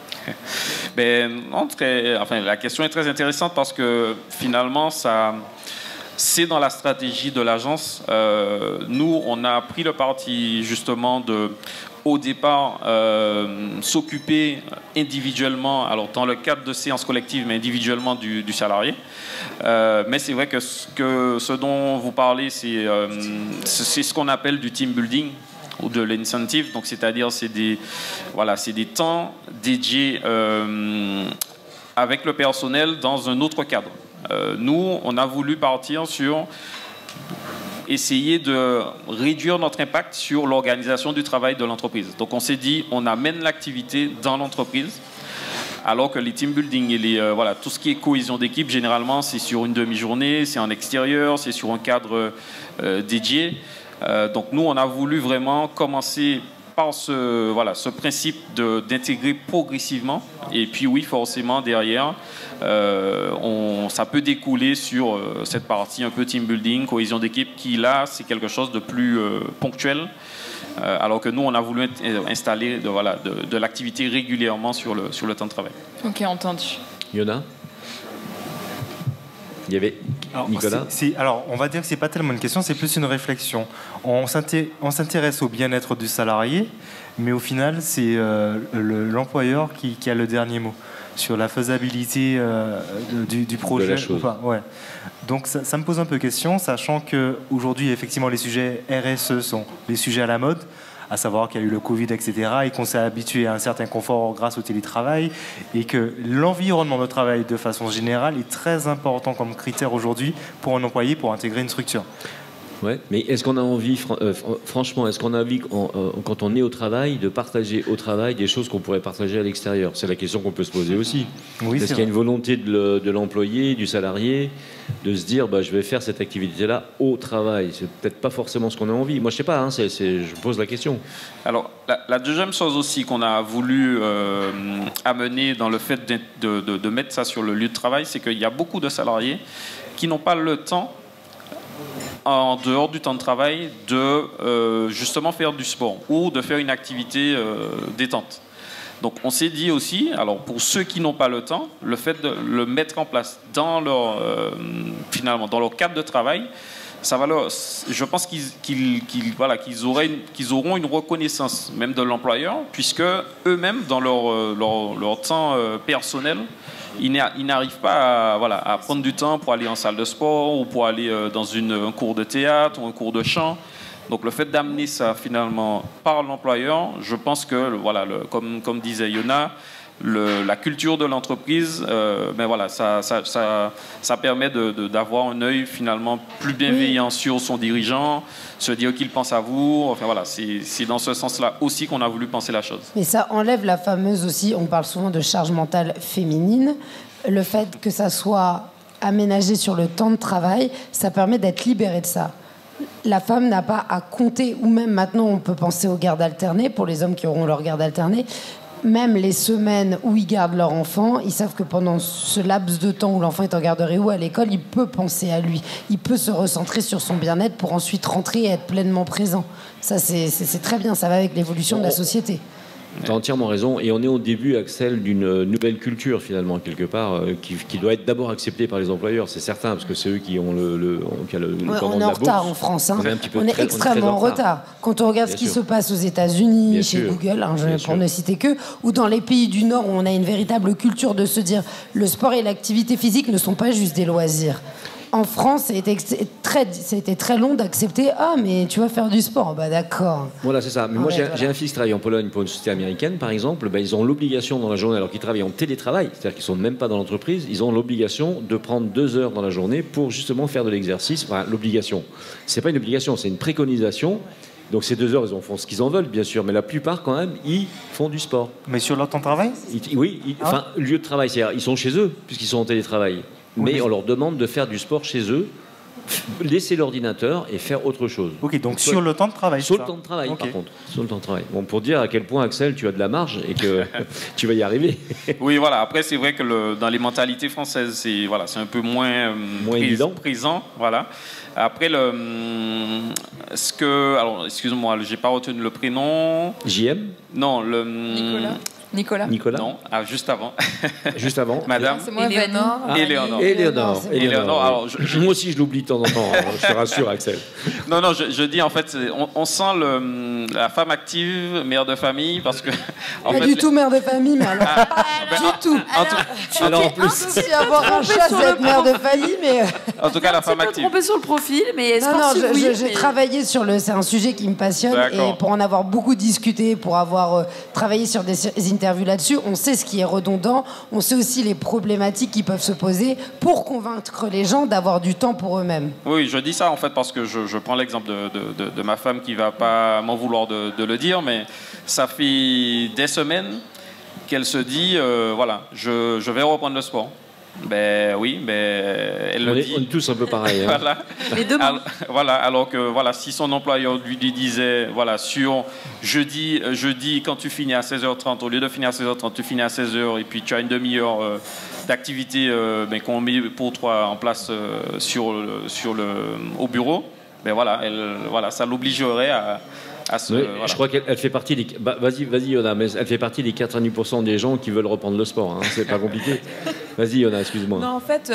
La question est très intéressante parce que finalement, c'est dans la stratégie de l'agence. Nous, on a pris le parti justement au départ, s'occuper individuellement, alors dans le cadre de séances collectives, mais individuellement du salarié. Mais c'est vrai que ce dont vous parlez, c'est ce qu'on appelle du team building ou de l'incentive. Donc, c'est-à-dire, c'est des temps dédiés avec le personnel dans un autre cadre. Nous, on a voulu partir sur essayer de réduire notre impact sur l'organisation du travail de l'entreprise. Donc, on s'est dit, on amène l'activité dans l'entreprise, alors que les team building et tout ce qui est cohésion d'équipe, généralement, c'est sur une demi-journée, c'est en extérieur, c'est sur un cadre dédié. Donc, nous, on a voulu vraiment commencer par ce principe d'intégrer progressivement. Et puis, oui, forcément, derrière, ça peut découler sur cette partie un peu team building, cohésion d'équipe, qui, là, c'est quelque chose de plus ponctuel. Alors que nous, on a voulu installer de l'activité régulièrement sur le temps de travail. Ok, entendu. Yona ? Il y avait Nicolas. Alors, on va dire que c'est pas tellement une question, c'est plus une réflexion. On s'intéresse au bien-être du salarié, mais au final, c'est l'employeur qui a le dernier mot sur la faisabilité du projet. De la chose. Ouais. Donc, ça me pose un peu question, sachant qu'aujourd'hui, effectivement, les sujets RSE sont les sujets à la mode, à savoir qu'il y a eu le Covid, etc., et qu'on s'est habitué à un certain confort grâce au télétravail, et que l'environnement de travail, de façon générale, est très important comme critère aujourd'hui pour un employé pour intégrer une structure. Ouais, mais est-ce qu'on a envie, franchement, est-ce qu'on a envie, quand on est au travail, de partager au travail des choses qu'on pourrait partager à l'extérieur? C'est la question qu'on peut se poser aussi. Oui, est-ce qu'il y a une volonté de l'employé, du salarié, de se dire, je vais faire cette activité-là au travail? C'est peut-être pas forcément ce qu'on a envie. Moi, je sais pas, je pose la question. Alors, la deuxième chose aussi qu'on a voulu amener dans le fait de mettre ça sur le lieu de travail, c'est qu'il y a beaucoup de salariés qui n'ont pas le temps, en dehors du temps de travail, de justement faire du sport ou de faire une activité détente. Donc on s'est dit aussi, alors pour ceux qui n'ont pas le temps, le fait de le mettre en place dans leur cadre de travail, ça va je pense qu'ils auront une reconnaissance même de l'employeur, puisque eux-mêmes dans leur temps personnel, ils n'arrivent pas à prendre du temps pour aller en salle de sport ou pour aller dans un cours de théâtre ou un cours de chant. Donc le fait d'amener ça finalement par l'employeur, je pense que comme disait Yona, la culture de l'entreprise, ça permet d'avoir un œil finalement plus bienveillant sur son dirigeant, se dire qu'il pense à vous. Enfin voilà, c'est dans ce sens-là aussi qu'on a voulu penser la chose. Mais ça enlève la fameuse aussi, on parle souvent de charge mentale féminine, le fait que ça soit aménagé sur le temps de travail, ça permet d'être libéré de ça. La femme n'a pas à compter, ou même maintenant on peut penser aux gardes alternées, pour les hommes qui auront leur garde alternée, même les semaines où ils gardent leur enfant, ils savent que pendant ce laps de temps où l'enfant est en garderie ou à l'école, il peut penser à lui. Il peut se recentrer sur son bien-être pour ensuite rentrer et être pleinement présent. Ça, c'est très bien. Ça va avec l'évolution de la société. Tu as entièrement raison. Et on est au début, Axel, d'une nouvelle culture, finalement, quelque part, qui doit être d'abord acceptée par les employeurs. C'est certain, parce que c'est eux qui ont le on est en retard en France. Hein. On est extrêmement en retard. Quand on regarde ce qui se passe aux États-Unis, chez Google, hein, pour ne citer que, ou dans les pays du Nord, où on a une véritable culture de se dire le sport et l'activité physique ne sont pas juste des loisirs. En France, ça a été très long d'accepter « Ah, mais tu vas faire du sport ». Bah d'accord. Voilà, c'est ça. Mais moi, j'ai un fils qui travaille en Pologne pour une société américaine, par exemple. Bah, ils ont l'obligation dans la journée, alors qu'ils travaillent en télétravail, c'est-à-dire qu'ils ne sont même pas dans l'entreprise, ils ont l'obligation de prendre 2 heures dans la journée pour justement faire de l'exercice. Enfin, l'obligation. C'est pas une obligation, c'est une préconisation. Donc ces 2 heures, ils en font ce qu'ils en veulent, bien sûr, mais la plupart, quand même, ils font du sport. Mais sur leur temps de travail ? Oui, enfin, lieu de travail, c'est-à-dire ils sont chez eux, puisqu'ils sont en télétravail. Mais on leur demande de faire du sport chez eux, laisser l'ordinateur et faire autre chose. Ok, donc sur le temps de travail. Sur le temps de travail, par contre. Sur le temps de travail. Bon, pour dire à quel point, Axel, tu as de la marge et que tu vas y arriver. Oui, voilà. Après, c'est vrai que dans les mentalités françaises, c'est un peu moins évident. Présent. Voilà. Après, alors, excuse-moi, j'ai pas retenu le prénom. JM ? Non, Nicolas. Non, juste avant. Juste avant. Madame. C'est moi, Éléonore. Éléonore. Alors, moi aussi, je l'oublie de temps en temps. Je te rassure, Axel. Non, je dis en fait, on sent la femme active, mère de famille, parce que. Pas du tout mère de famille, mais alors. Du tout. Alors en plus. Si avoir un chat, c'est être mère de famille, mais. En tout cas, la femme active. Trompé sur le profil, mais j'ai travaillé sur c'est un sujet qui me passionne et pour en avoir beaucoup discuté, pour avoir travaillé sur des interviews là-dessus, on sait ce qui est redondant, on sait aussi les problématiques qui peuvent se poser pour convaincre les gens d'avoir du temps pour eux-mêmes. Oui, je dis ça en fait parce que je prends l'exemple de ma femme qui va pas m'en vouloir de le dire, mais ça fait des semaines qu'elle se dit voilà, je vais reprendre le sport. Ben oui, elle le dit. On est tous un peu pareil. Hein. Voilà. Les deux. Alors que si son employeur lui disait sur jeudi quand tu finis à 16h30, au lieu de finir à 16h30, tu finis à 16h et puis tu as une demi-heure d'activité qu'on met pour toi en place au bureau. Ben ça l'obligerait à Je crois qu'elle fait partie des... vas-y, Yona, mais elle fait partie des 90% des gens qui veulent reprendre le sport. Hein. C'est pas compliqué. Vas-y, Yona, excuse-moi. Non, en fait,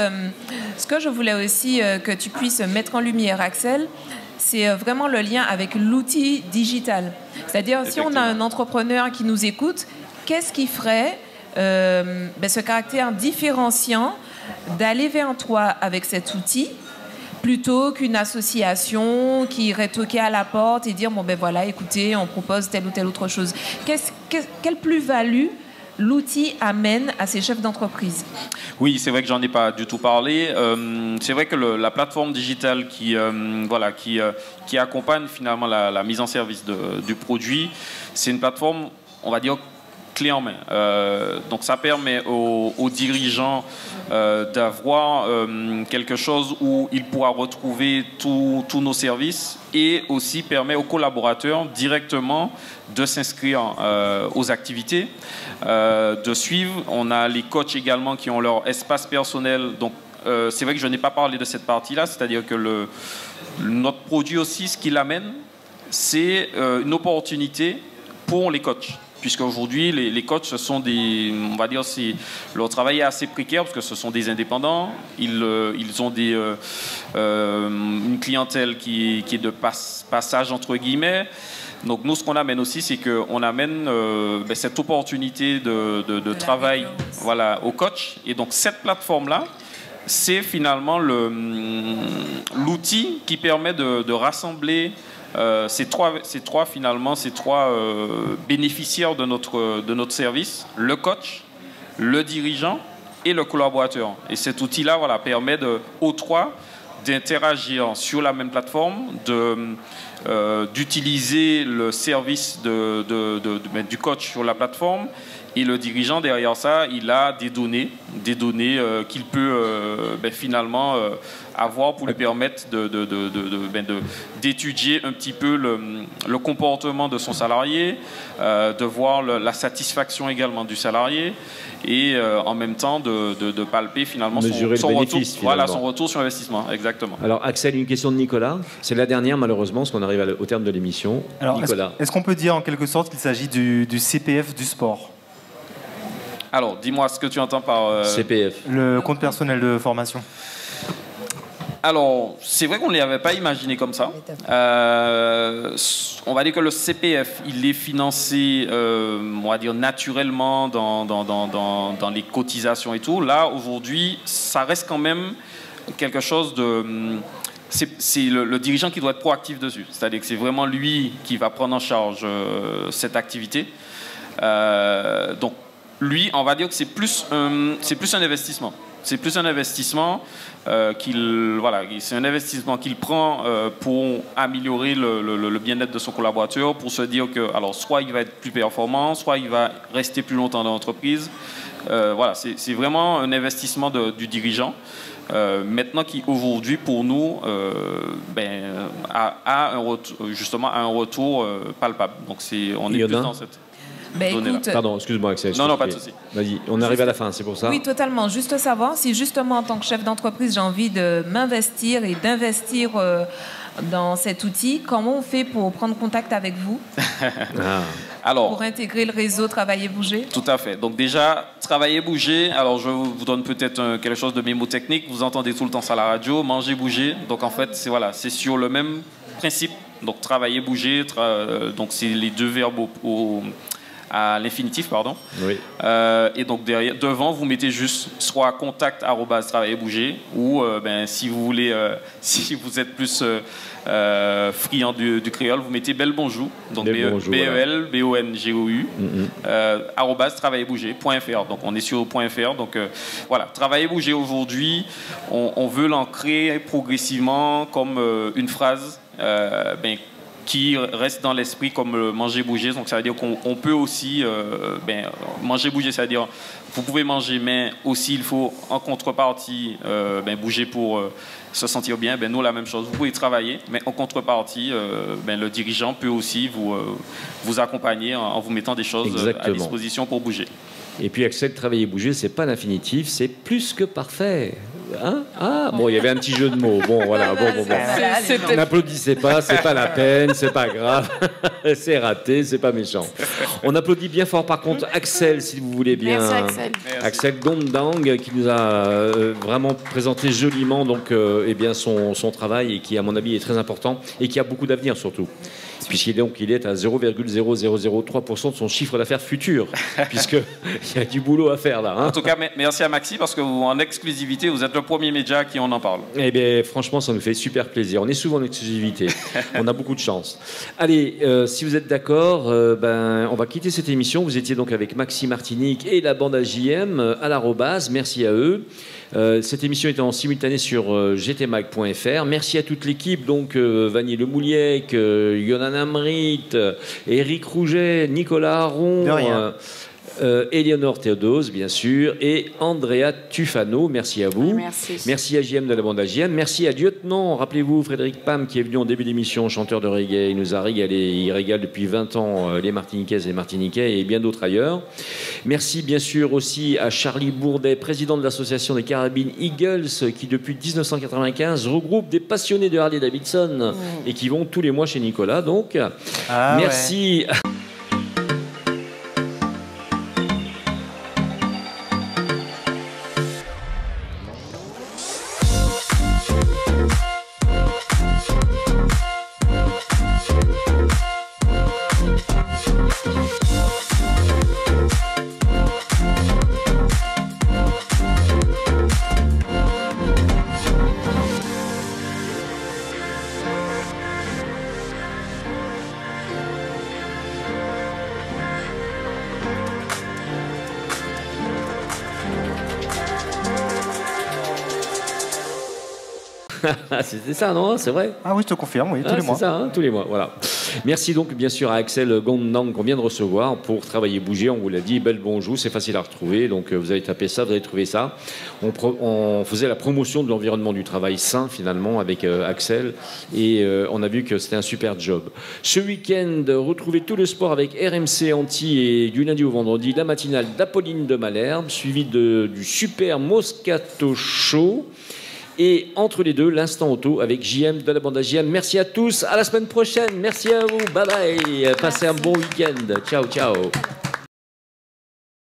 ce que je voulais aussi que tu puisses mettre en lumière, Axel, c'est vraiment le lien avec l'outil digital. C'est-à-dire, si on a un entrepreneur qui nous écoute, qu'est-ce qui ferait ce caractère différenciant d'aller vers toi avec cet outil plutôt qu'une association qui irait toquer à la porte et dire écoutez, on propose telle ou telle autre chose. Quelle plus-value l'outil amène à ces chefs d'entreprise? Oui, c'est vrai que j'en ai pas du tout parlé. C'est vrai que la plateforme digitale qui accompagne finalement la mise en service du produit, c'est une plateforme, on va dire, clé en main. Donc ça permet aux dirigeants d'avoir quelque chose où il pourra retrouver tous nos services et aussi permet aux collaborateurs directement de s'inscrire aux activités, de suivre. On a les coachs également qui ont leur espace personnel. Donc c'est vrai que je n'ai pas parlé de cette partie-là, c'est-à-dire que notre produit aussi, ce qu'il amène, c'est une opportunité pour les coachs. Puisqu'aujourd'hui, les coachs, ce sont on va dire, leur travail est assez précaire parce que ce sont des indépendants. Ils ont une clientèle qui est de passage entre guillemets. Donc nous, ce qu'on amène aussi, c'est qu'on amène cette opportunité de travail, aux coachs. Et donc cette plateforme-là, c'est finalement l'outil qui permet de rassembler ces trois bénéficiaires de notre service, le coach, le dirigeant et le collaborateur. Et cet outil-là permet aux trois d'interagir sur la même plateforme, d'utiliser le service du coach sur la plateforme. Et le dirigeant, derrière ça, il a des données qu'il peut finalement avoir pour lui permettre d'étudier un petit peu le comportement de son salarié, de voir la satisfaction également du salarié et en même temps de palper finalement son retour sur investissement. Exactement. Alors Axel, une question de Nicolas. C'est la dernière malheureusement, parce qu'on arrive arrive au terme de l'émission. Nicolas. Est-ce qu'on peut dire en quelque sorte qu'il s'agit du CPF du sport? Alors, dis-moi ce que tu entends par... CPF. Le compte personnel de formation. Alors, c'est vrai qu'on ne l'avait pas imaginé comme ça. On va dire que le CPF, il est financé, on va dire, naturellement dans les cotisations et tout. Là, aujourd'hui, ça reste quand même quelque chose de... C'est le dirigeant qui doit être proactif dessus. C'est-à-dire que c'est vraiment lui qui va prendre en charge cette activité. Donc, lui, on va dire que c'est plus un investissement. C'est plus un investissement c'est un investissement qu'il prend pour améliorer le bien-être de son collaborateur, pour se dire que, alors, soit il va être plus performant, soit il va rester plus longtemps dans l'entreprise. Voilà, c'est vraiment un investissement du dirigeant. Maintenant qui aujourd'hui pour nous a un retour palpable. Donc on est plus dans cette... écoute, pardon, excuse-moi Axel. Non, pas de souci. Vas-y, on arrive à la fin, c'est pour ça. Oui, totalement. Juste savoir si justement en tant que chef d'entreprise, j'ai envie de m'investir et d'investir dans cet outil, comment on fait pour prendre contact avec vous? Alors, pour intégrer le réseau Travailler Bouger? Tout à fait. Donc déjà, Travailler Bouger, alors je vous donne peut-être quelque chose de mémotechnique, vous entendez tout le temps ça à la radio, manger, bouger. Donc en fait, c'est sur le même principe. Donc travailler, bouger, donc c'est les deux verbes à l'infinitif, pardon. Oui. Et donc devant, vous mettez juste soit contact @travailler bouger ou si vous voulez, si vous êtes plus friand du créole, vous mettez bel bonjour, donc BEL BONGOU @travaillerbouger.fr. Donc on est sur .fr. Donc voilà, Travailler Bouger aujourd'hui, on veut l'ancrer progressivement comme une phrase qui reste dans l'esprit comme manger, bouger. Donc ça veut dire qu'on peut aussi manger, bouger, c'est-à-dire vous pouvez manger, mais aussi il faut en contrepartie bouger pour se sentir bien. Nous, la même chose, vous pouvez travailler, mais en contrepartie, le dirigeant peut aussi vous accompagner en vous mettant des choses à disposition pour bouger. Et puis Axel, Travailler Bouger, c'est pas l'infinitif, c'est plus que parfait. Hein? Bon, il y avait un petit jeu de mots. Bon, voilà. Bon. N'applaudissez pas, c'est pas la peine, c'est pas grave. C'est raté, c'est pas méchant. On applaudit bien fort, par contre, Axel, si vous voulez bien. Merci, Axel. Axel Gondang, qui nous a vraiment présenté joliment son travail et qui, à mon avis, est très important et qui a beaucoup d'avenir surtout. Puisqu'il est à 0,0003% de son chiffre d'affaires futur, puisqu'il y a du boulot à faire là. En tout cas, merci à Maxi, parce que vous, en exclusivité, vous êtes le premier média qui en parle. Eh bien, franchement, ça nous fait super plaisir. On est souvent en exclusivité. On a beaucoup de chance. Allez, si vous êtes d'accord, on va quitter cette émission. Vous étiez donc avec Maxi Martinique et la bande AJM à l'arrobase. Merci à eux. Cette émission est en simultané sur gtmag.fr. Merci à toute l'équipe, donc Vanille Lemouliec, Yonan Amrit, Éric Rouget, Nicolas Aron, Éléonore Théodose, bien sûr, et Andrea Tufano. Merci à vous. Merci à JM de la bande AJM. Merci à Lieutenant. Rappelez-vous, Frédéric Pam, qui est venu en début d'émission, chanteur de reggae. Il nous a régalé. Il régale depuis 20 ans les Martiniquaises et les Martiniquais et bien d'autres ailleurs. Merci, bien sûr, aussi à Charlie Bourdet, président de l'association des Carabines Eagles, qui, depuis 1995, regroupe des passionnés de Harley Davidson et qui vont tous les mois chez Nicolas. Donc, merci. Ouais. C'était ça, non? C'est vrai? Ah oui, je te confirme, oui, tous les mois. C'est ça, tous les mois, voilà. Merci donc bien sûr à Axel Gondang qu'on vient de recevoir pour Travailler Bouger. On vous l'a dit, bel bonjour, c'est facile à retrouver. Donc vous avez tapé ça, vous avez trouvé ça. On faisait la promotion de l'environnement du travail sain finalement avec Axel et on a vu que c'était un super job. Ce week-end, retrouvez tout le sport avec RMC Antilles et du lundi au vendredi, la matinale d'Apolline de Malherbe, suivie du super Moscato Show. Et entre les deux, l'instant auto avec JM de la bande à JM. Merci à tous. À la semaine prochaine. Merci à vous. Bye bye. Passez un bon week-end. Ciao, ciao.